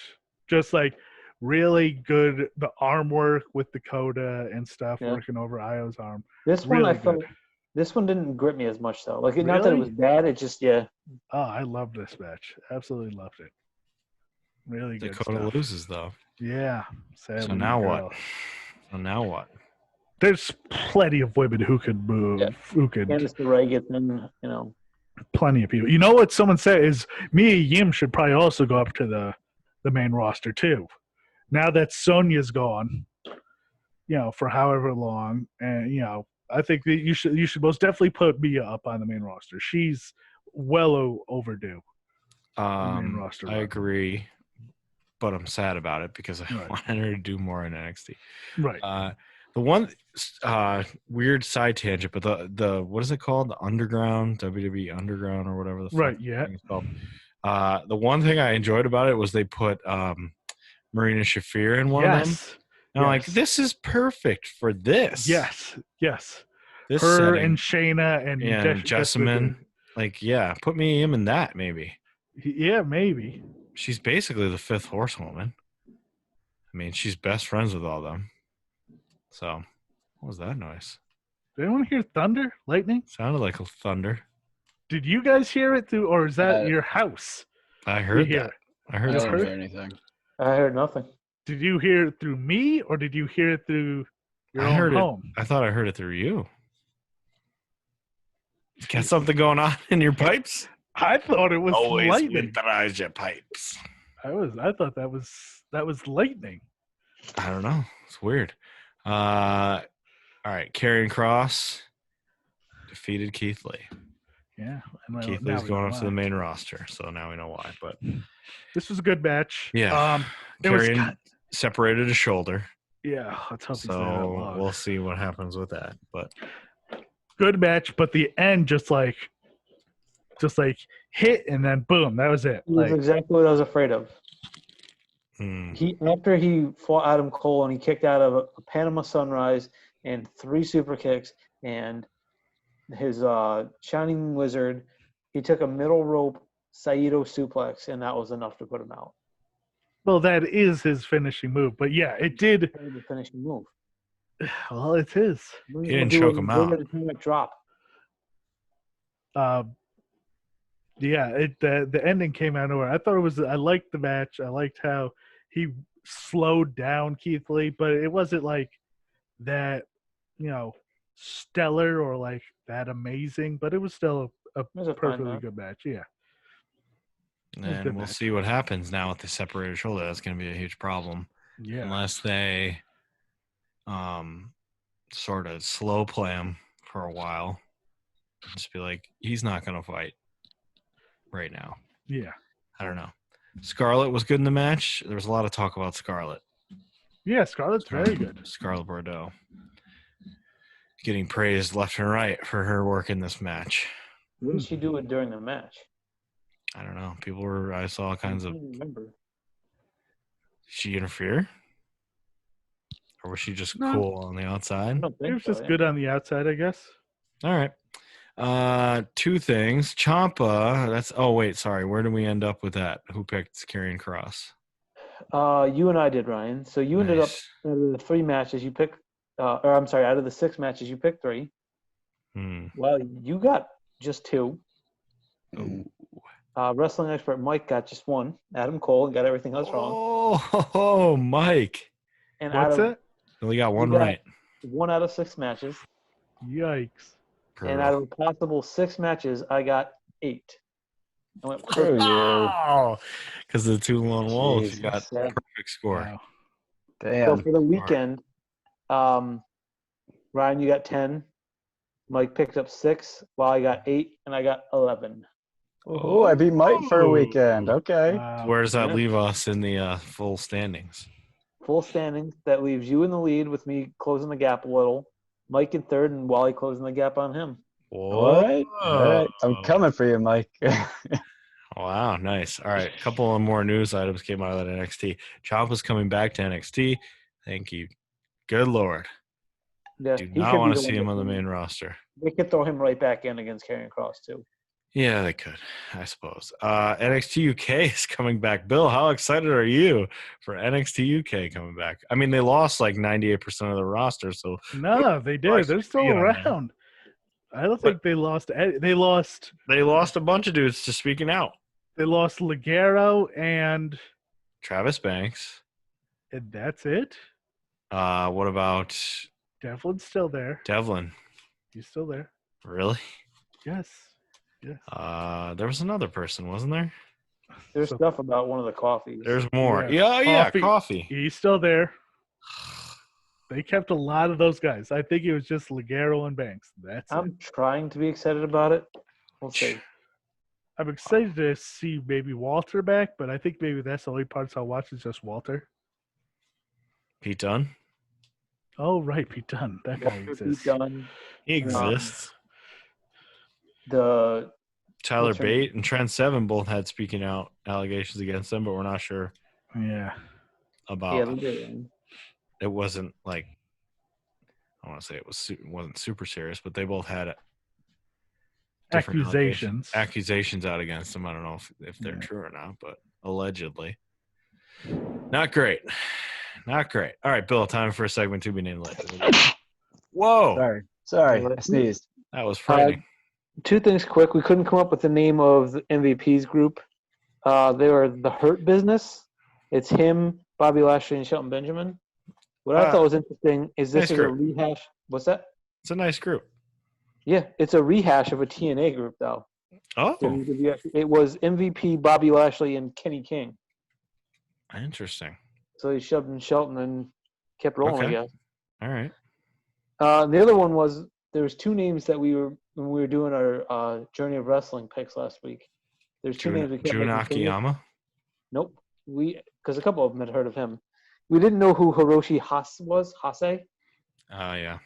Just like really good, the arm work with Dakota and stuff, working over Io's arm. This really one I felt. This one didn't grip me as much though. Like, not that it was bad. It just Oh, I loved this match. Absolutely loved it. Really good Dakota stuff. loses though. Yeah. So now what? There's plenty of women who could move. Yeah. Who could? Candice LeRae gets in, you know. Plenty of people. You know what someone said is Mia Yim should probably also go up to the main roster too. Now that Sonya's gone, for however long, and I think that you should most definitely put Mia up on the main roster. She's well overdue. Main roster. I agree, but I'm sad about it because I wanted her to do more in NXT. Right. The one weird side tangent, but the what is it called? The Underground, WWE Underground, or whatever the fuck it's called. The one thing I enjoyed about it was they put Marina Shafir in one of them. And I'm like, this is perfect for this. Yes. This her setting. And Shayna and Jessamine. Put me in that maybe. Yeah, maybe. She's basically the fifth horsewoman. I mean, she's best friends with all them. So, what was that noise? Did anyone hear thunder? Lightning? Sounded like a thunder. Did you guys hear it through, or is that your house? I heard that. I heard I didn't hear anything. I heard nothing. Did you hear it through me, or did you hear it through your own home? I thought I heard it through you. Got something going on in your pipes? I thought it was lightning. Winterize your pipes. I thought that was lightning. I don't know. It's weird. All right. Karrion Kross defeated Keith Lee. Yeah. Keith Lee's going up to the main roster, so now we know why. But this was a good match. Yeah. Karrion separated his shoulder. Yeah. Let's hope so we'll see what happens with that. But good match, but the end just like hit and then boom, that was it. That's exactly what I was afraid of. Hmm. After he fought Adam Cole and he kicked out of a Panama Sunrise and 3 super kicks and his Shining Wizard, he took a middle rope Saito suplex and that was enough to put him out. Well, that is his finishing move, but yeah, it did. The finishing move. Well, it's his. He didn't choke him out. Drop. The ending came out of nowhere. I liked the match. I liked how he slowed down Keith Lee, but it wasn't like that, stellar or like that amazing, but it was still a perfectly good match. Yeah. And we'll see what happens now with the separated shoulder. That's going to be a huge problem. Yeah. Unless they sort of slow play him for a while. Just be like, he's not going to fight right now. Yeah. I don't know. Scarlett was good in the match. There was a lot of talk about Scarlett. Yeah, Scarlett's very good. Scarlett Bordeaux. Getting praised left and right for her work in this match. What did she do during the match? I don't know. I saw all kinds of. Remember. Did she interfere? Or was she just cool on the outside? It was just good on the outside, I guess. All right. 2 things. Ciampa. Where did we end up with that? Who picked Karrion Kross? You and I did, Ryan. So you ended up out of the 3 matches you picked. Out of the 6 matches you picked 3. Well, you got just 2. Ooh. Wrestling expert Mike got just 1. Adam Cole got everything else wrong. Oh, Mike. And what's it? We got 1 right. 1 out of 6 matches. Yikes. And out of a possible 6 matches, I got 8. I went wow. Because of the 2 lone wolves, you got perfect score. Wow. Damn. So for the weekend, Ryan, you got 10. Mike picked up 6, while I got 8, and I got 11. Oh, I beat Mike for a weekend. Okay. Wow. Where does that leave us in the full standings? Full standings. That leaves you in the lead with me closing the gap a little. Mike in 3rd, and Wally closing the gap on him. All right. I'm coming for you, Mike. Wow, nice. All right, a couple of more news items came out of that NXT. Ciampa's coming back to NXT. Thank you. Good Lord. Yeah, Do not want to see him on the main roster. They could throw him right back in against Karrion Kross, too. Yeah, they could, I suppose. NXT UK is coming back. Bill, how excited are you for NXT UK coming back? I mean, they lost like 98% of the roster, so no, they did. They're still around. I don't think they lost. They lost a bunch of dudes to Speaking Out. They lost Ligero and Travis Banks. And that's it. What about Devlin's still there. Devlin. He's still there. Really? Yes. Yes. There was another person, wasn't there? There's stuff about one of the coffees. There's more. Yeah. Coffee. He's still there. They kept a lot of those guys. I think it was just Ligero and Banks. That's I'm it. trying to be excited about it. We'll see. I'm excited to see maybe Walter back, but I think maybe that's the only parts I'll watch is just Walter. Pete Dunne. Oh, right, Pete Dunne. That guy Walter exists. Pete Dunne, He exists. the Tyler what's her Bate and Trent Seven both had speaking out allegations against them, but we're not sure Yeah. about. yeah, It wasn't like, I want to say it wasn't super serious, but they both had different accusations out against them. I don't know if they're true or not, but allegedly. Not great. Not great. All right, Bill, time for a segment to be named later. Whoa. Sorry, I sneezed. That was frightening. Two things quick. We couldn't come up with the name of the MVP's group. They were the Hurt Business. It's him, Bobby Lashley, and Shelton Benjamin. What I thought was interesting is this is a rehash. What's that? It's a nice group. Yeah, it's a rehash of a TNA group, though. Oh. It was MVP, Bobby Lashley, and Kenny King. Interesting. So he shoved in Shelton and kept rolling, I guess. All right. The other one was there was two names that when we were doing our Journey of Wrestling picks last week. There's two names we kept Jun Akiyama? Nope. Because a couple of them had heard of him. We didn't know who Hiroshi was. Hase? Yeah.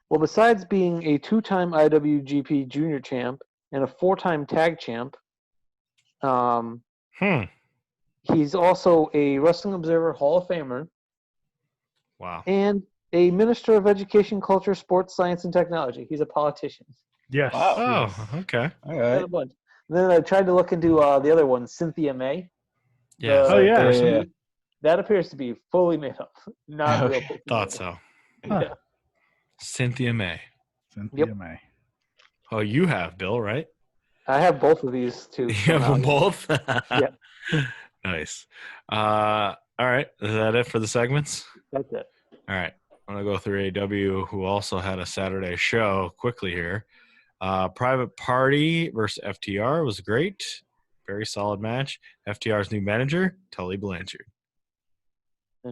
Well, besides being a 2-time IWGP Junior champ and a 4-time tag champ, he's also a Wrestling Observer Hall of Famer. Wow. And a Minister of Education, Culture, Sports, Science, and Technology. He's a politician. Yes. Wow. Oh, okay. All right. And then I tried to look into the other one, Cynthia May. Yeah. Yeah. That appears to be fully made up. Not real. Thought so. Yeah. Cynthia May. Cynthia May. Oh, you have, Bill, right? I have both of these two. You have them both? Yeah. Nice. All right. Is that it for the segments? That's it. All right. I'm going to go through AEW, who also had a Saturday show quickly here. Private Party versus FTR was great. Very solid match. FTR's new manager, Tully Blanchard.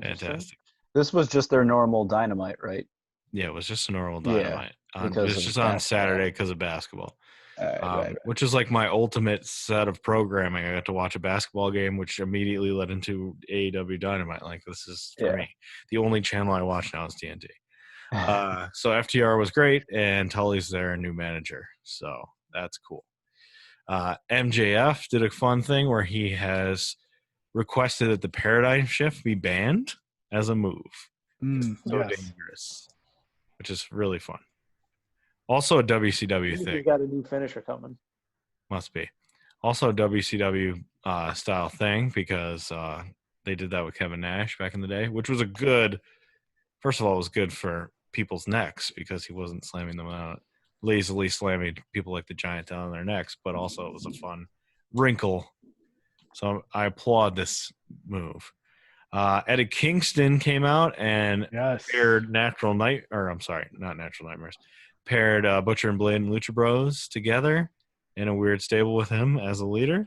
Fantastic. This was just their normal Dynamite, right? Yeah, it was just a normal Dynamite. Yeah, It was just on Saturday because of basketball. Right. Which is like my ultimate set of programming. I got to watch a basketball game, which immediately led into AEW Dynamite. Like, this is, for me, the only channel I watch now is TNT. So FTR was great, and Tully's their new manager. So that's cool. MJF did a fun thing where he has requested that the Paradigm Shift be banned as a move. So dangerous, which is really fun. Also a WCW thing. He's got a new finisher coming. Must be. Also a WCW style thing because they did that with Kevin Nash back in the day, which was first of all, it was good for people's necks because he wasn't slamming them out, lazily slamming people like the Giant down on their necks, but also it was a fun wrinkle. So I applaud this move. Eddie Kingston came out and paired not Natural Nightmares. Paired Butcher and Blade and Lucha Bros together in a weird stable with him as a leader.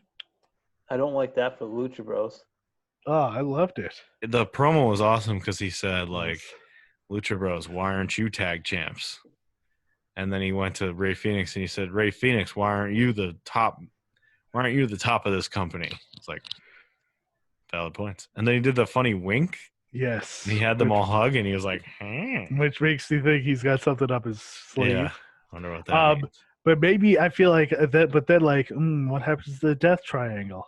I don't like that for the Lucha Bros. Oh, I loved it. The promo was awesome because he said, like, Lucha Bros, why aren't you tag champs? And then he went to Ray Phoenix and he said, Ray Phoenix, why aren't you the top of this company? It's like, valid points. And then he did the funny wink. Yes. And he had them all hug and he was like, Which makes you think he's got something up his sleeve. Yeah. I wonder what that means. But maybe I feel like that, but then like, what happens to the Death Triangle?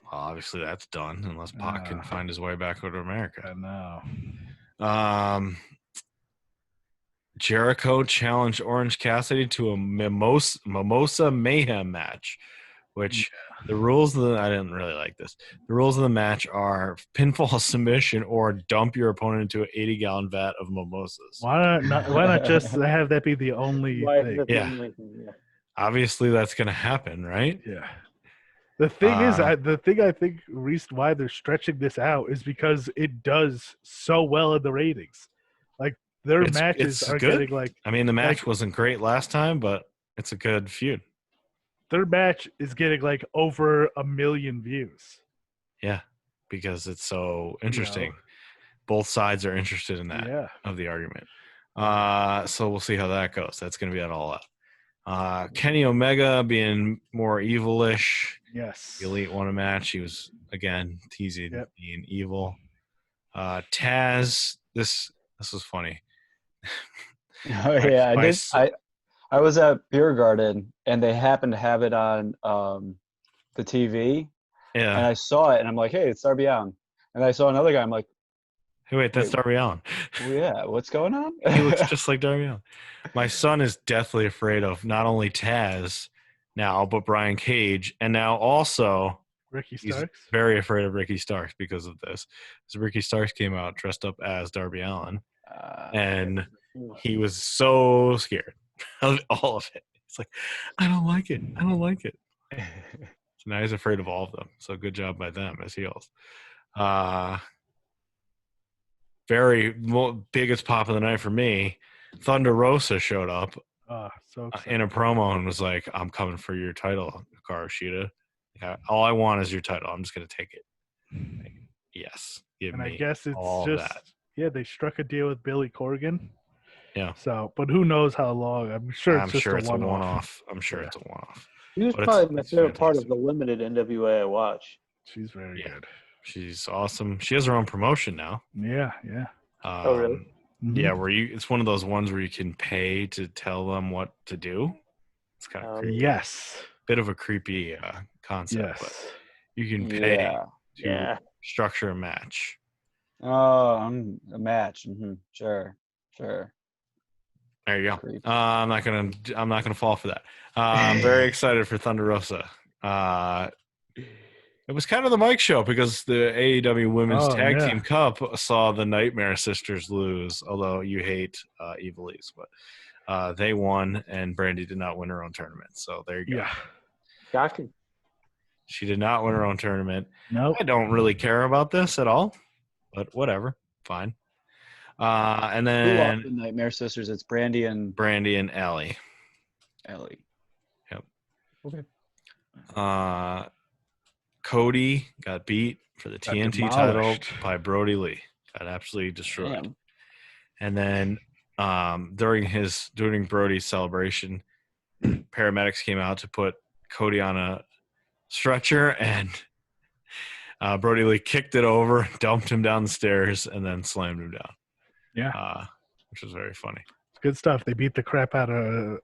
Well, obviously that's done unless Pac can find his way back over to America. I know. Jericho challenged Orange Cassidy to a Mimosa Mayhem match, which the rules I didn't really like this. The rules of the match are pinfall submission or dump your opponent into an 80-gallon vat of mimosas. Why not just have that be the only thing? Yeah. Obviously that's going to happen, right? Yeah. The thing is, the thing I think reason why they're stretching this out is because it does so well in the ratings. Like Their matches are good. getting like. I mean, the match wasn't great last time, but it's a good feud. Their match is getting like over 1 million views. Yeah, because it's so interesting. Both sides are interested in that of the argument. So we'll see how that goes. That's going to be at All Out. Kenny Omega being more evilish. Yes. The Elite won a match. He was, again, teasing being evil. Taz, this was funny. Oh yeah, I was at Beer Garden and they happened to have it on the TV. Yeah. And I saw it and I'm like, hey, it's Darby Allin. And I saw another guy. I'm like, hey, wait, that's Darby Allin. Well, yeah, what's going on? He looks just like Darby Allin. My son is deathly afraid of not only Taz now, but Brian Cage, and now also Ricky Starks. He's very afraid of Ricky Starks because of this. So Ricky Starks came out dressed up as Darby Allin, and he was so scared of all of it. It's like, I don't like it. I don't like it. So now he's afraid of all of them. So good job by them as heels. Biggest pop of the night for me. Thunder Rosa showed up in a promo and was like, I'm coming for your title, Shida. All I want is your title. I'm just going to take it. Like, yes. And I guess it's just, they struck a deal with Billy Corgan. Yeah. So, but who knows how long? I'm sure it's just a one-off. I'm sure it's a one-off. He was probably my favorite part of the limited NWA I watch. She's very good. She's awesome. She has her own promotion now. Yeah. Oh, really? Mm-hmm. Yeah, it's one of those ones where you can pay to tell them what to do. It's kind of creepy. Yes. Bit of a creepy concept, but you can pay to structure a match. Oh, a match. Mm-hmm. Sure. There you go. I'm not gonna fall for that. I'm very excited for Thunder Rosa. It was kind of the Mike show because the AEW Women's Tag Team Cup saw the Nightmare Sisters lose, although you hate Evilies, but they won, and Brandy did not win her own tournament. So there you go. Yeah. Shocking. She did not win her own tournament. No. I don't really care about this at all, but whatever. Fine. And then the Nightmare Sisters, it's Brandy and Allie. Yep. Okay. Cody got beat for the TNT title by Brody Lee. Got absolutely destroyed. Damn. And then during Brody's celebration, paramedics came out to put Cody on a stretcher, and Brody Lee kicked it over, dumped him down the stairs, and then slammed him down. Yeah. Which was very funny. It's good stuff. They beat the crap out of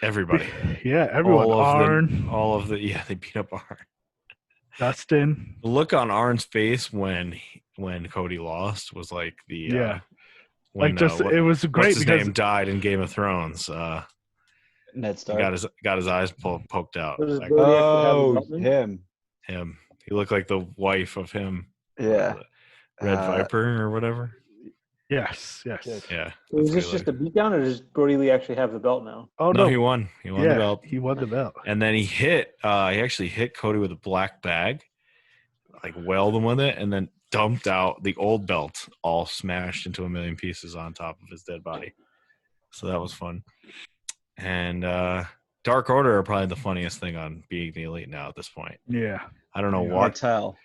everybody. Yeah, everyone. They beat up Arn. Dustin. The look on Arn's face when Cody lost was like it was great. What's his name died in Game of Thrones. Ned Stark got his eyes poked out. Him. He looked like the wife of him. Yeah. Red Viper or whatever. Yes. Yeah. Is this just a beatdown, or does Brody Lee actually have the belt now? Oh no, he won. He won the belt. He won the belt. And then he actually hit Cody with a black bag, like whaled him with it, and then dumped out the old belt, all smashed into a million pieces on top of his dead body. So that was fun. And Dark Order are probably the funniest thing on Being the Elite now at this point. Yeah. I don't know what. Martel.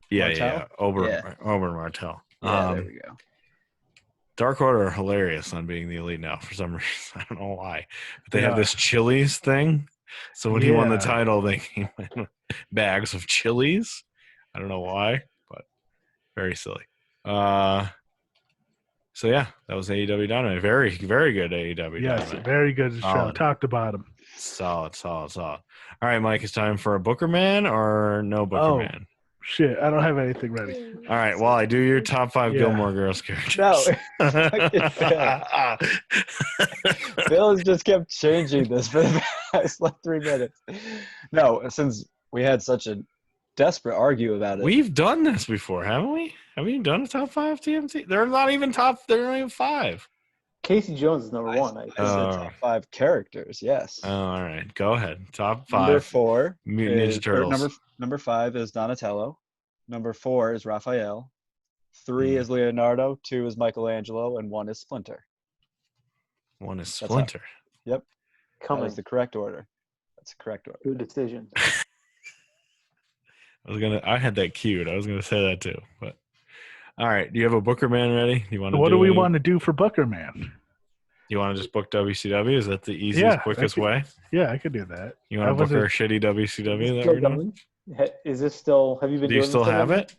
Yeah. Ober Martel. Yeah, there we go. Dark Order are hilarious on Being the Elite now for some reason. I don't know why. But they have this Chili's thing. So when he won the title, they came in with bags of Chili's. I don't know why, but very silly. So yeah, that was AEW Dynamite. Very, very good AEW Yes, Dynamite. very good show. Top to bottom. Solid. All right, Mike, it's time for a Booker Man or no Booker Man? Shit, I don't have anything ready. All right, well, I do your top 5 Gilmore Girls characters. No. Bill has just kept changing this for the past 3 minutes. No, since we had such a desperate argue about it. We've done this before, haven't we? Have we done a top 5 TMT? They're not even 5. Casey Jones is number 1. I said top 5 characters, yes. Oh, all right, go ahead. Top 5. Number 4. Mutant Ninja Turtles. Number 5 is Donatello. Number 4 is Raphael. 3 is Leonardo, 2 is Michelangelo, and 1 is Splinter. One is That's Splinter. Yep. That Coming. was the correct order. That's the correct order. Good decision. I had that queued. I was gonna say that too. But all right, do you have a Booker Man ready? You want What do we want to do for Booker Man? You want to just book WCW? Is that the easiest, quickest way? Yeah, I could do that. You want to book our shitty WCW that we're doing? Is this still? Have you been? Do you still have it?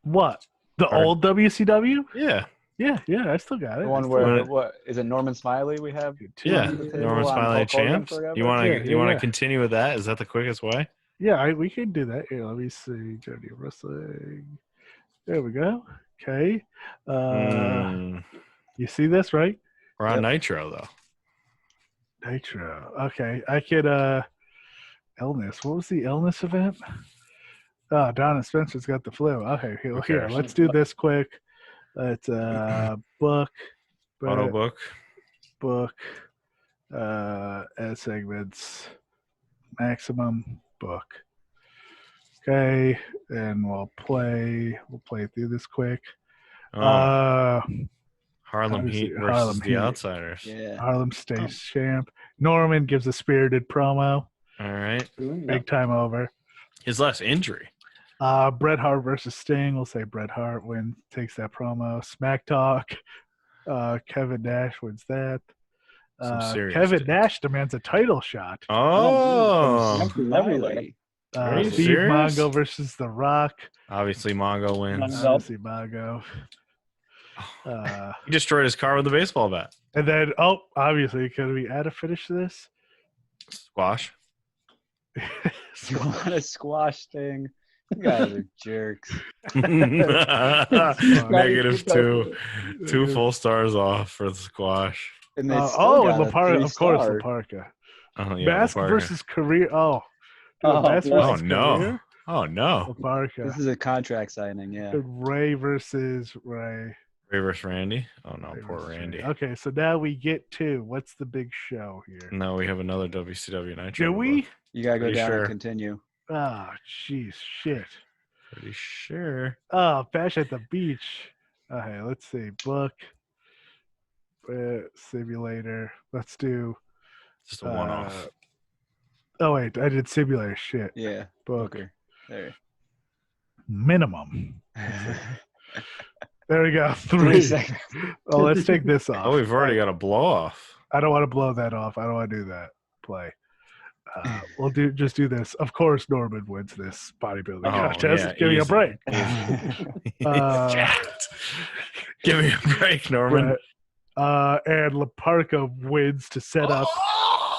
What? The old WCW? Yeah. Yeah, I still got it. The one where what is it? Norman Smiley? We have Yeah, Norman Smiley champs. You want to continue with that? Is that the quickest way? Yeah, we can do that. Here, let me see. Journey of Wrestling. There we go. Okay. You see this, right? We're on Nitro though. Nitro. Okay, I could. Illness. What was the illness event? Oh, Donna Spencer's got the flu. Okay, here. Let's do this quick. Let's book. Auto book. Ad segments. Maximum book. Okay, and we'll play through this quick. Harlem Heat versus the Outsiders. Yeah. Harlem stays champ. Norman gives a spirited promo. All right. Big time over. His last injury. Bret Hart versus Sting. We'll say Bret Hart takes that promo. Smack Talk. Kevin Nash wins that. Kevin Nash demands a title shot. Oh. Steve Mongo versus The Rock. Obviously, Mongo wins. Obviously, Mongo. He destroyed his car with a baseball bat. And then, obviously, can we add a finish to this? Squash. You want a squash thing? You guys are jerks. -2. 2 full stars off for the squash. And Laparca, of course, Laparca. Oh, yeah, Mask Laparca. versus career. No. Career? Oh, no. Laparca. This is a contract signing, yeah. Ray versus Ray. Ray versus Randy? Oh, no, poor Randy. Okay, so now we get to what's the big show here? No, we have another WCW Nitro. Do we? You got to go Pretty down sure. and continue. Oh, jeez, shit. Pretty sure. Oh, Bash at the Beach. Okay, let's see. Book. Simulator. Let's do. Just a one-off. Oh, wait. I did simulator. Shit. Yeah. Book. Booker. There. Minimum. There we go. 3 seconds. Oh, let's take this off. Oh, we've already got a blow-off. I don't want to blow that off. I don't want to do that. Play. We'll just do this. Of course, Norman wins this bodybuilding contest. Yeah, Give me a break. Give me a break, Norman. And Laparca wins to set up.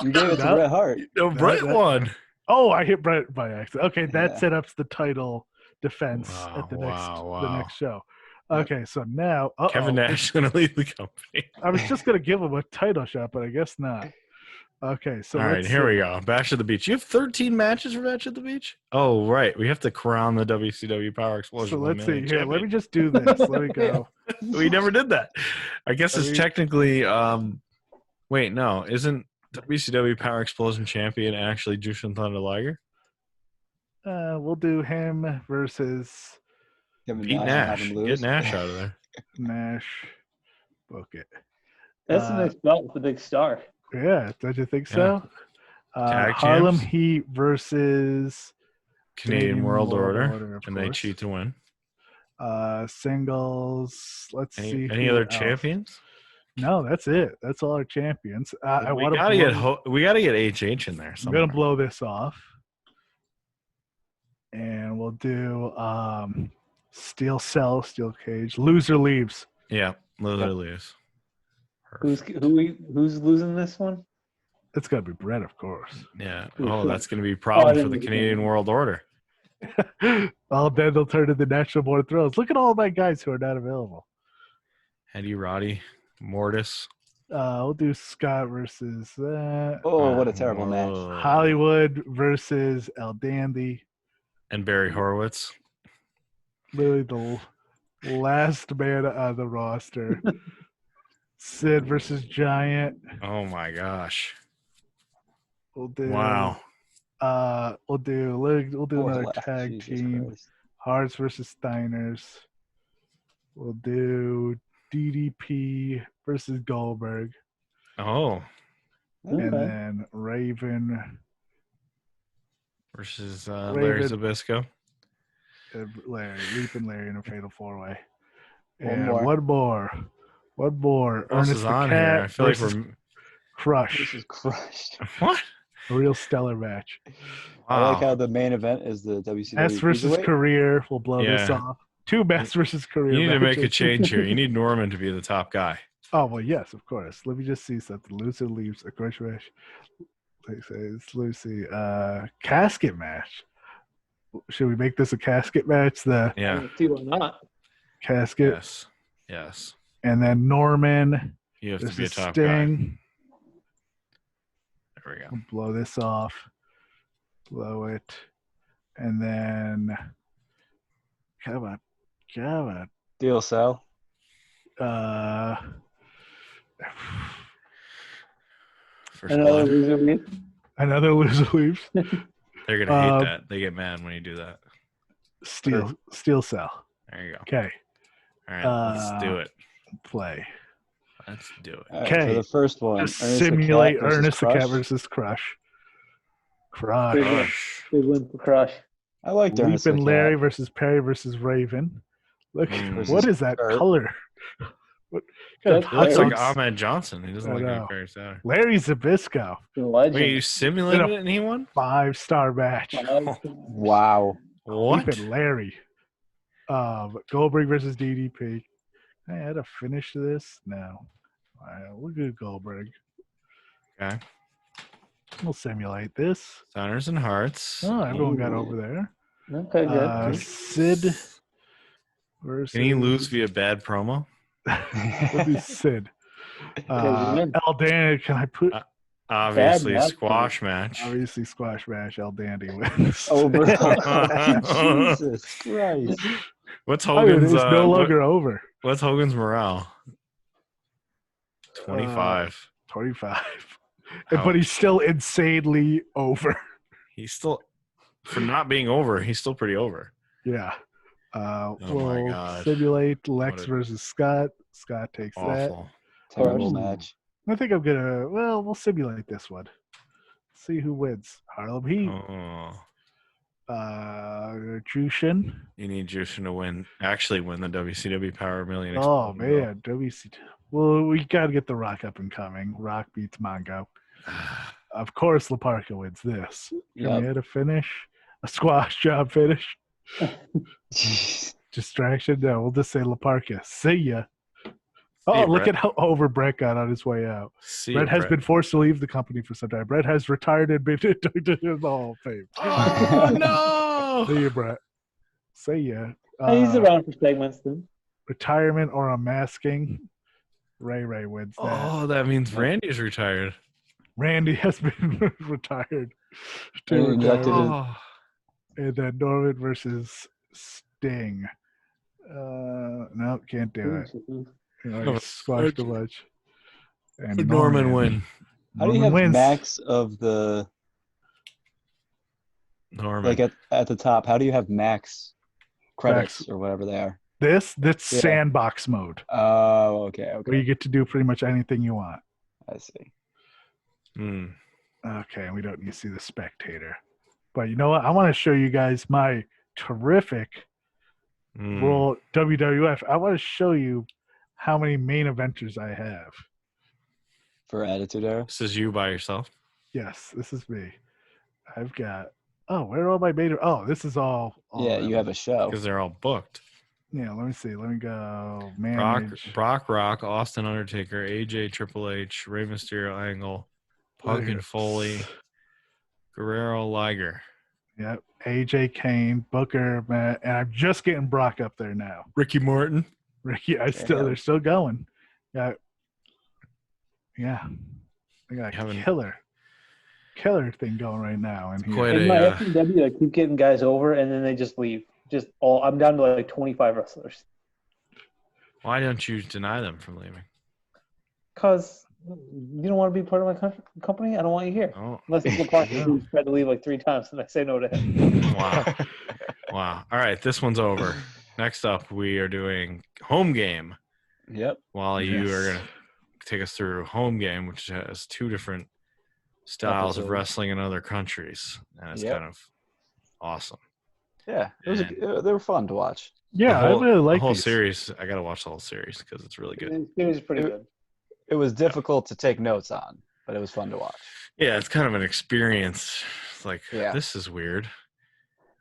You gave it to Bret Hart. No, Bret won. Oh, I hit Bret by accident. Okay, that set up the title defense at the next show. Okay, so now Kevin Nash is going to leave the company. I was just going to give him a title shot, but I guess not. Okay, so all right, here we go. Bash at the Beach. You have 13 matches for Bash at the Beach? Oh, right. We have to crown the WCW Power Explosion. So let's see. Here, let me just do this. Let me go. We never did that. I guess it's technically wait, no. Isn't WCW Power Explosion champion actually Jushin Thunder Liger? We'll do him versus beat Nash. Get Nash out of there. Nash. Book it. That's a nice belt with the big star. Yeah, don't you think so? Tag Harlem champs. Heat versus Canadian World Order. And they cheat to win. Singles. Let's see. Any other champions? No, that's it. That's all our champions. We gotta get HH in there. I'm gonna blow this off, and we'll do Steel Cell, Steel Cage. Loser leaves. Yeah, loser leaves. Who's losing this one? It's gotta be Bret, of course. Yeah. Oh, that's gonna be a problem for the Canadian World Order. Well, then they'll turn to the National Board of Thrones. Look at all my guys who are not available. Eddie Roddy, Mortis. We'll do Scott versus Oh, what a terrible match. Hollywood versus El Dandy. And Barry Horowitz. Literally the last man on the roster. Sid versus Giant. Oh my gosh. We'll do wow. We'll do another tag Jesus team. Christ. Hearts versus Steiners. We'll do DDP versus Goldberg. Oh, And then Raven versus Larry Zbyszko. Leaping Larry in a fatal 4-way. One And more. one more. What else Ernest is the on Cat here? I feel like versus we're Crush. This is crushed. what? A real stellar match. I like Wow. how the main event is the WCW S versus Cruiserweight. Career. We'll blow this Yeah. off. 2 best versus Career. You need to make a matches. change here. You need Norman to be the top guy. Oh, well, yes, of course. Let me just see something. Lucy leaves a crush match. They say it's Lucy. Casket match. Should we make this a casket match? The Yeah. See why not? casket. Yes. And then Norman. You have to This be a is top guy. Sting. There we go. We'll blow this off. Blow it. And then come on. Deal Sal. First Another blood. loser leave. Another loser leaves. They're gonna hate that. They get mad when you do that. Steel cell. There you go. Okay. All right, let's do it. Play. Let's do it. All right, Okay. for the first one, Just Ernest the simulate Cat versus Ernest the Crush. Cat versus Crush. Crush. Big win. Gosh. Big win for Crush. I liked Ernest the Leaping Cat. Larry versus Perry versus Raven. Look, Mm. what is that Kurt. color? What kind of That's He looks hot like dogs? Ahmed Johnson. He doesn't I look know. like Barry Sauter. Larry Zbyszko. The legend. Wait, you simulated it and he won? 5-star match. Wow. What? Leaping Larry. Goldberg versus DDP. I had to finish this. No. All right, we'll do Goldberg. Okay. We'll simulate this. Sounders and Hearts. Oh, everyone got over there. Okay, good. Sid versus. Can he lose via bad promo? We'll do Sid. El Dandy, can I put Obviously, match. squash match. obviously squash match? El Dandy wins. Over. Jesus Christ. What's Oh, it Hogan's? is no longer over. What's Hogan's morale? 25. 25. Ouch. But he's still insanely over. He's still, for not being over, he's still pretty over. Yeah. my We'll God. simulate Lex What a- versus Scott. Scott takes that. Awful. Terrible match. I think I'm gonna. Well, we'll simulate this one. See who wins. Harlem Heat. Oh, Jushin. you need Jushin to win. Actually, win the WCW Power Million. Oh Exploding man, WC. Well, we gotta get the Rock up and coming. Rock beats Mongo. Belt. Of course, Laparca wins this. Can Yep. we add a finish? A squash job finish? Jeez. Distraction? No, we'll just say Laparca. See ya. Oh, ya, look Brett. at how over Brett got on his way out. See Brett ya, has Brett. been forced to leave the company for some time. Brett has retired and been inducted into the Hall of Fame. Oh See no! ya, Brett. See ya. He's around for segments then. Retirement or unmasking. Ray wins that. Oh, that means Randy's retired. Randy has been retired. to And inducted retirement. Oh, And then Norman versus Sting. No, can't do it. Oh, Squashed too much. And Norman win. How do you Norman have wins. max of the Norman. like at the top? How do you have max credits Max. or whatever they are? That's Yeah. sandbox mode, Oh, okay, where okay. you get to do pretty much anything you want. I see. Hmm. Okay, and we don't need to see the spectator. But you know what? I want to show you guys my terrific Hmm. Raw WWF. I want to show you how many main eventers I have. For Attitude Era. This is you by yourself. Yes, this is me. I've got. Oh, where are all my main? Oh, this is all. Yeah, you have a show. Because they're all booked. Yeah, let me see. Let me go. Brock, Manage. Brock Rock, Austin Undertaker, AJ, Triple H, Rey Mysterio, Angle, Punk and Foley, Guerrero, Liger, Yep. AJ Kane, Booker, Matt, and I'm just getting Brock up there now. Ricky Morton. Ricky, Yeah. they're still going. Yeah. They got a Haven't- killer thing going right now in here. Quite In a. my FMW, I keep getting guys over, and then they just leave. I'm down to like 25 wrestlers. Why don't you deny them from leaving? Because you don't want to be part of my company? I don't want you here. Oh, Unless it's LePark who's tried to leave like 3 times, and I say no to him. wow. Wow. All right, this one's over. next up, we are doing Home Game. Yep. While you are going to take us through Home Game, which has 2 different styles of wrestling in other countries. And it's kind of awesome. Yeah, they were fun to watch. Yeah, I really like the whole these. series. I got to watch the whole series because it's really good. It was pretty good. It was difficult to take notes on, but it was fun to watch. Yeah, it's kind of an experience. It's like, this is weird.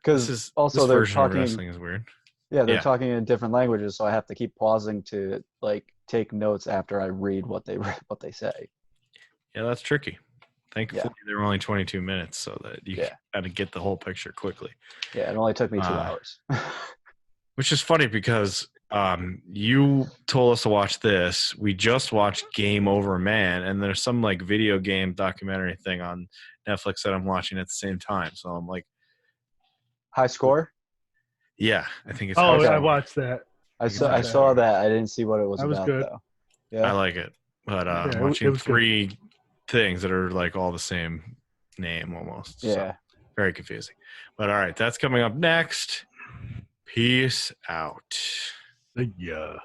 Because also they're talking wrestling is weird. Yeah, they're talking in different languages, so I have to keep pausing to take notes after I read what they say. Yeah, that's tricky. Thankfully, they were only 22 minutes, so that you got to get the whole picture quickly. Yeah, it only took me 2 hours. Which is funny because you told us to watch this. We just watched Game Over Man, and there's some video game documentary thing on Netflix that I'm watching at the same time. So I'm like, High Score? Yeah, I think it's. Oh, I watched that. I saw that. I didn't see what it was about, good. though. Yeah, I like it, but I'm watching 3 things that are all the same name almost. Yeah, so, very confusing. But all right, that's coming up next. Peace out. Yeah.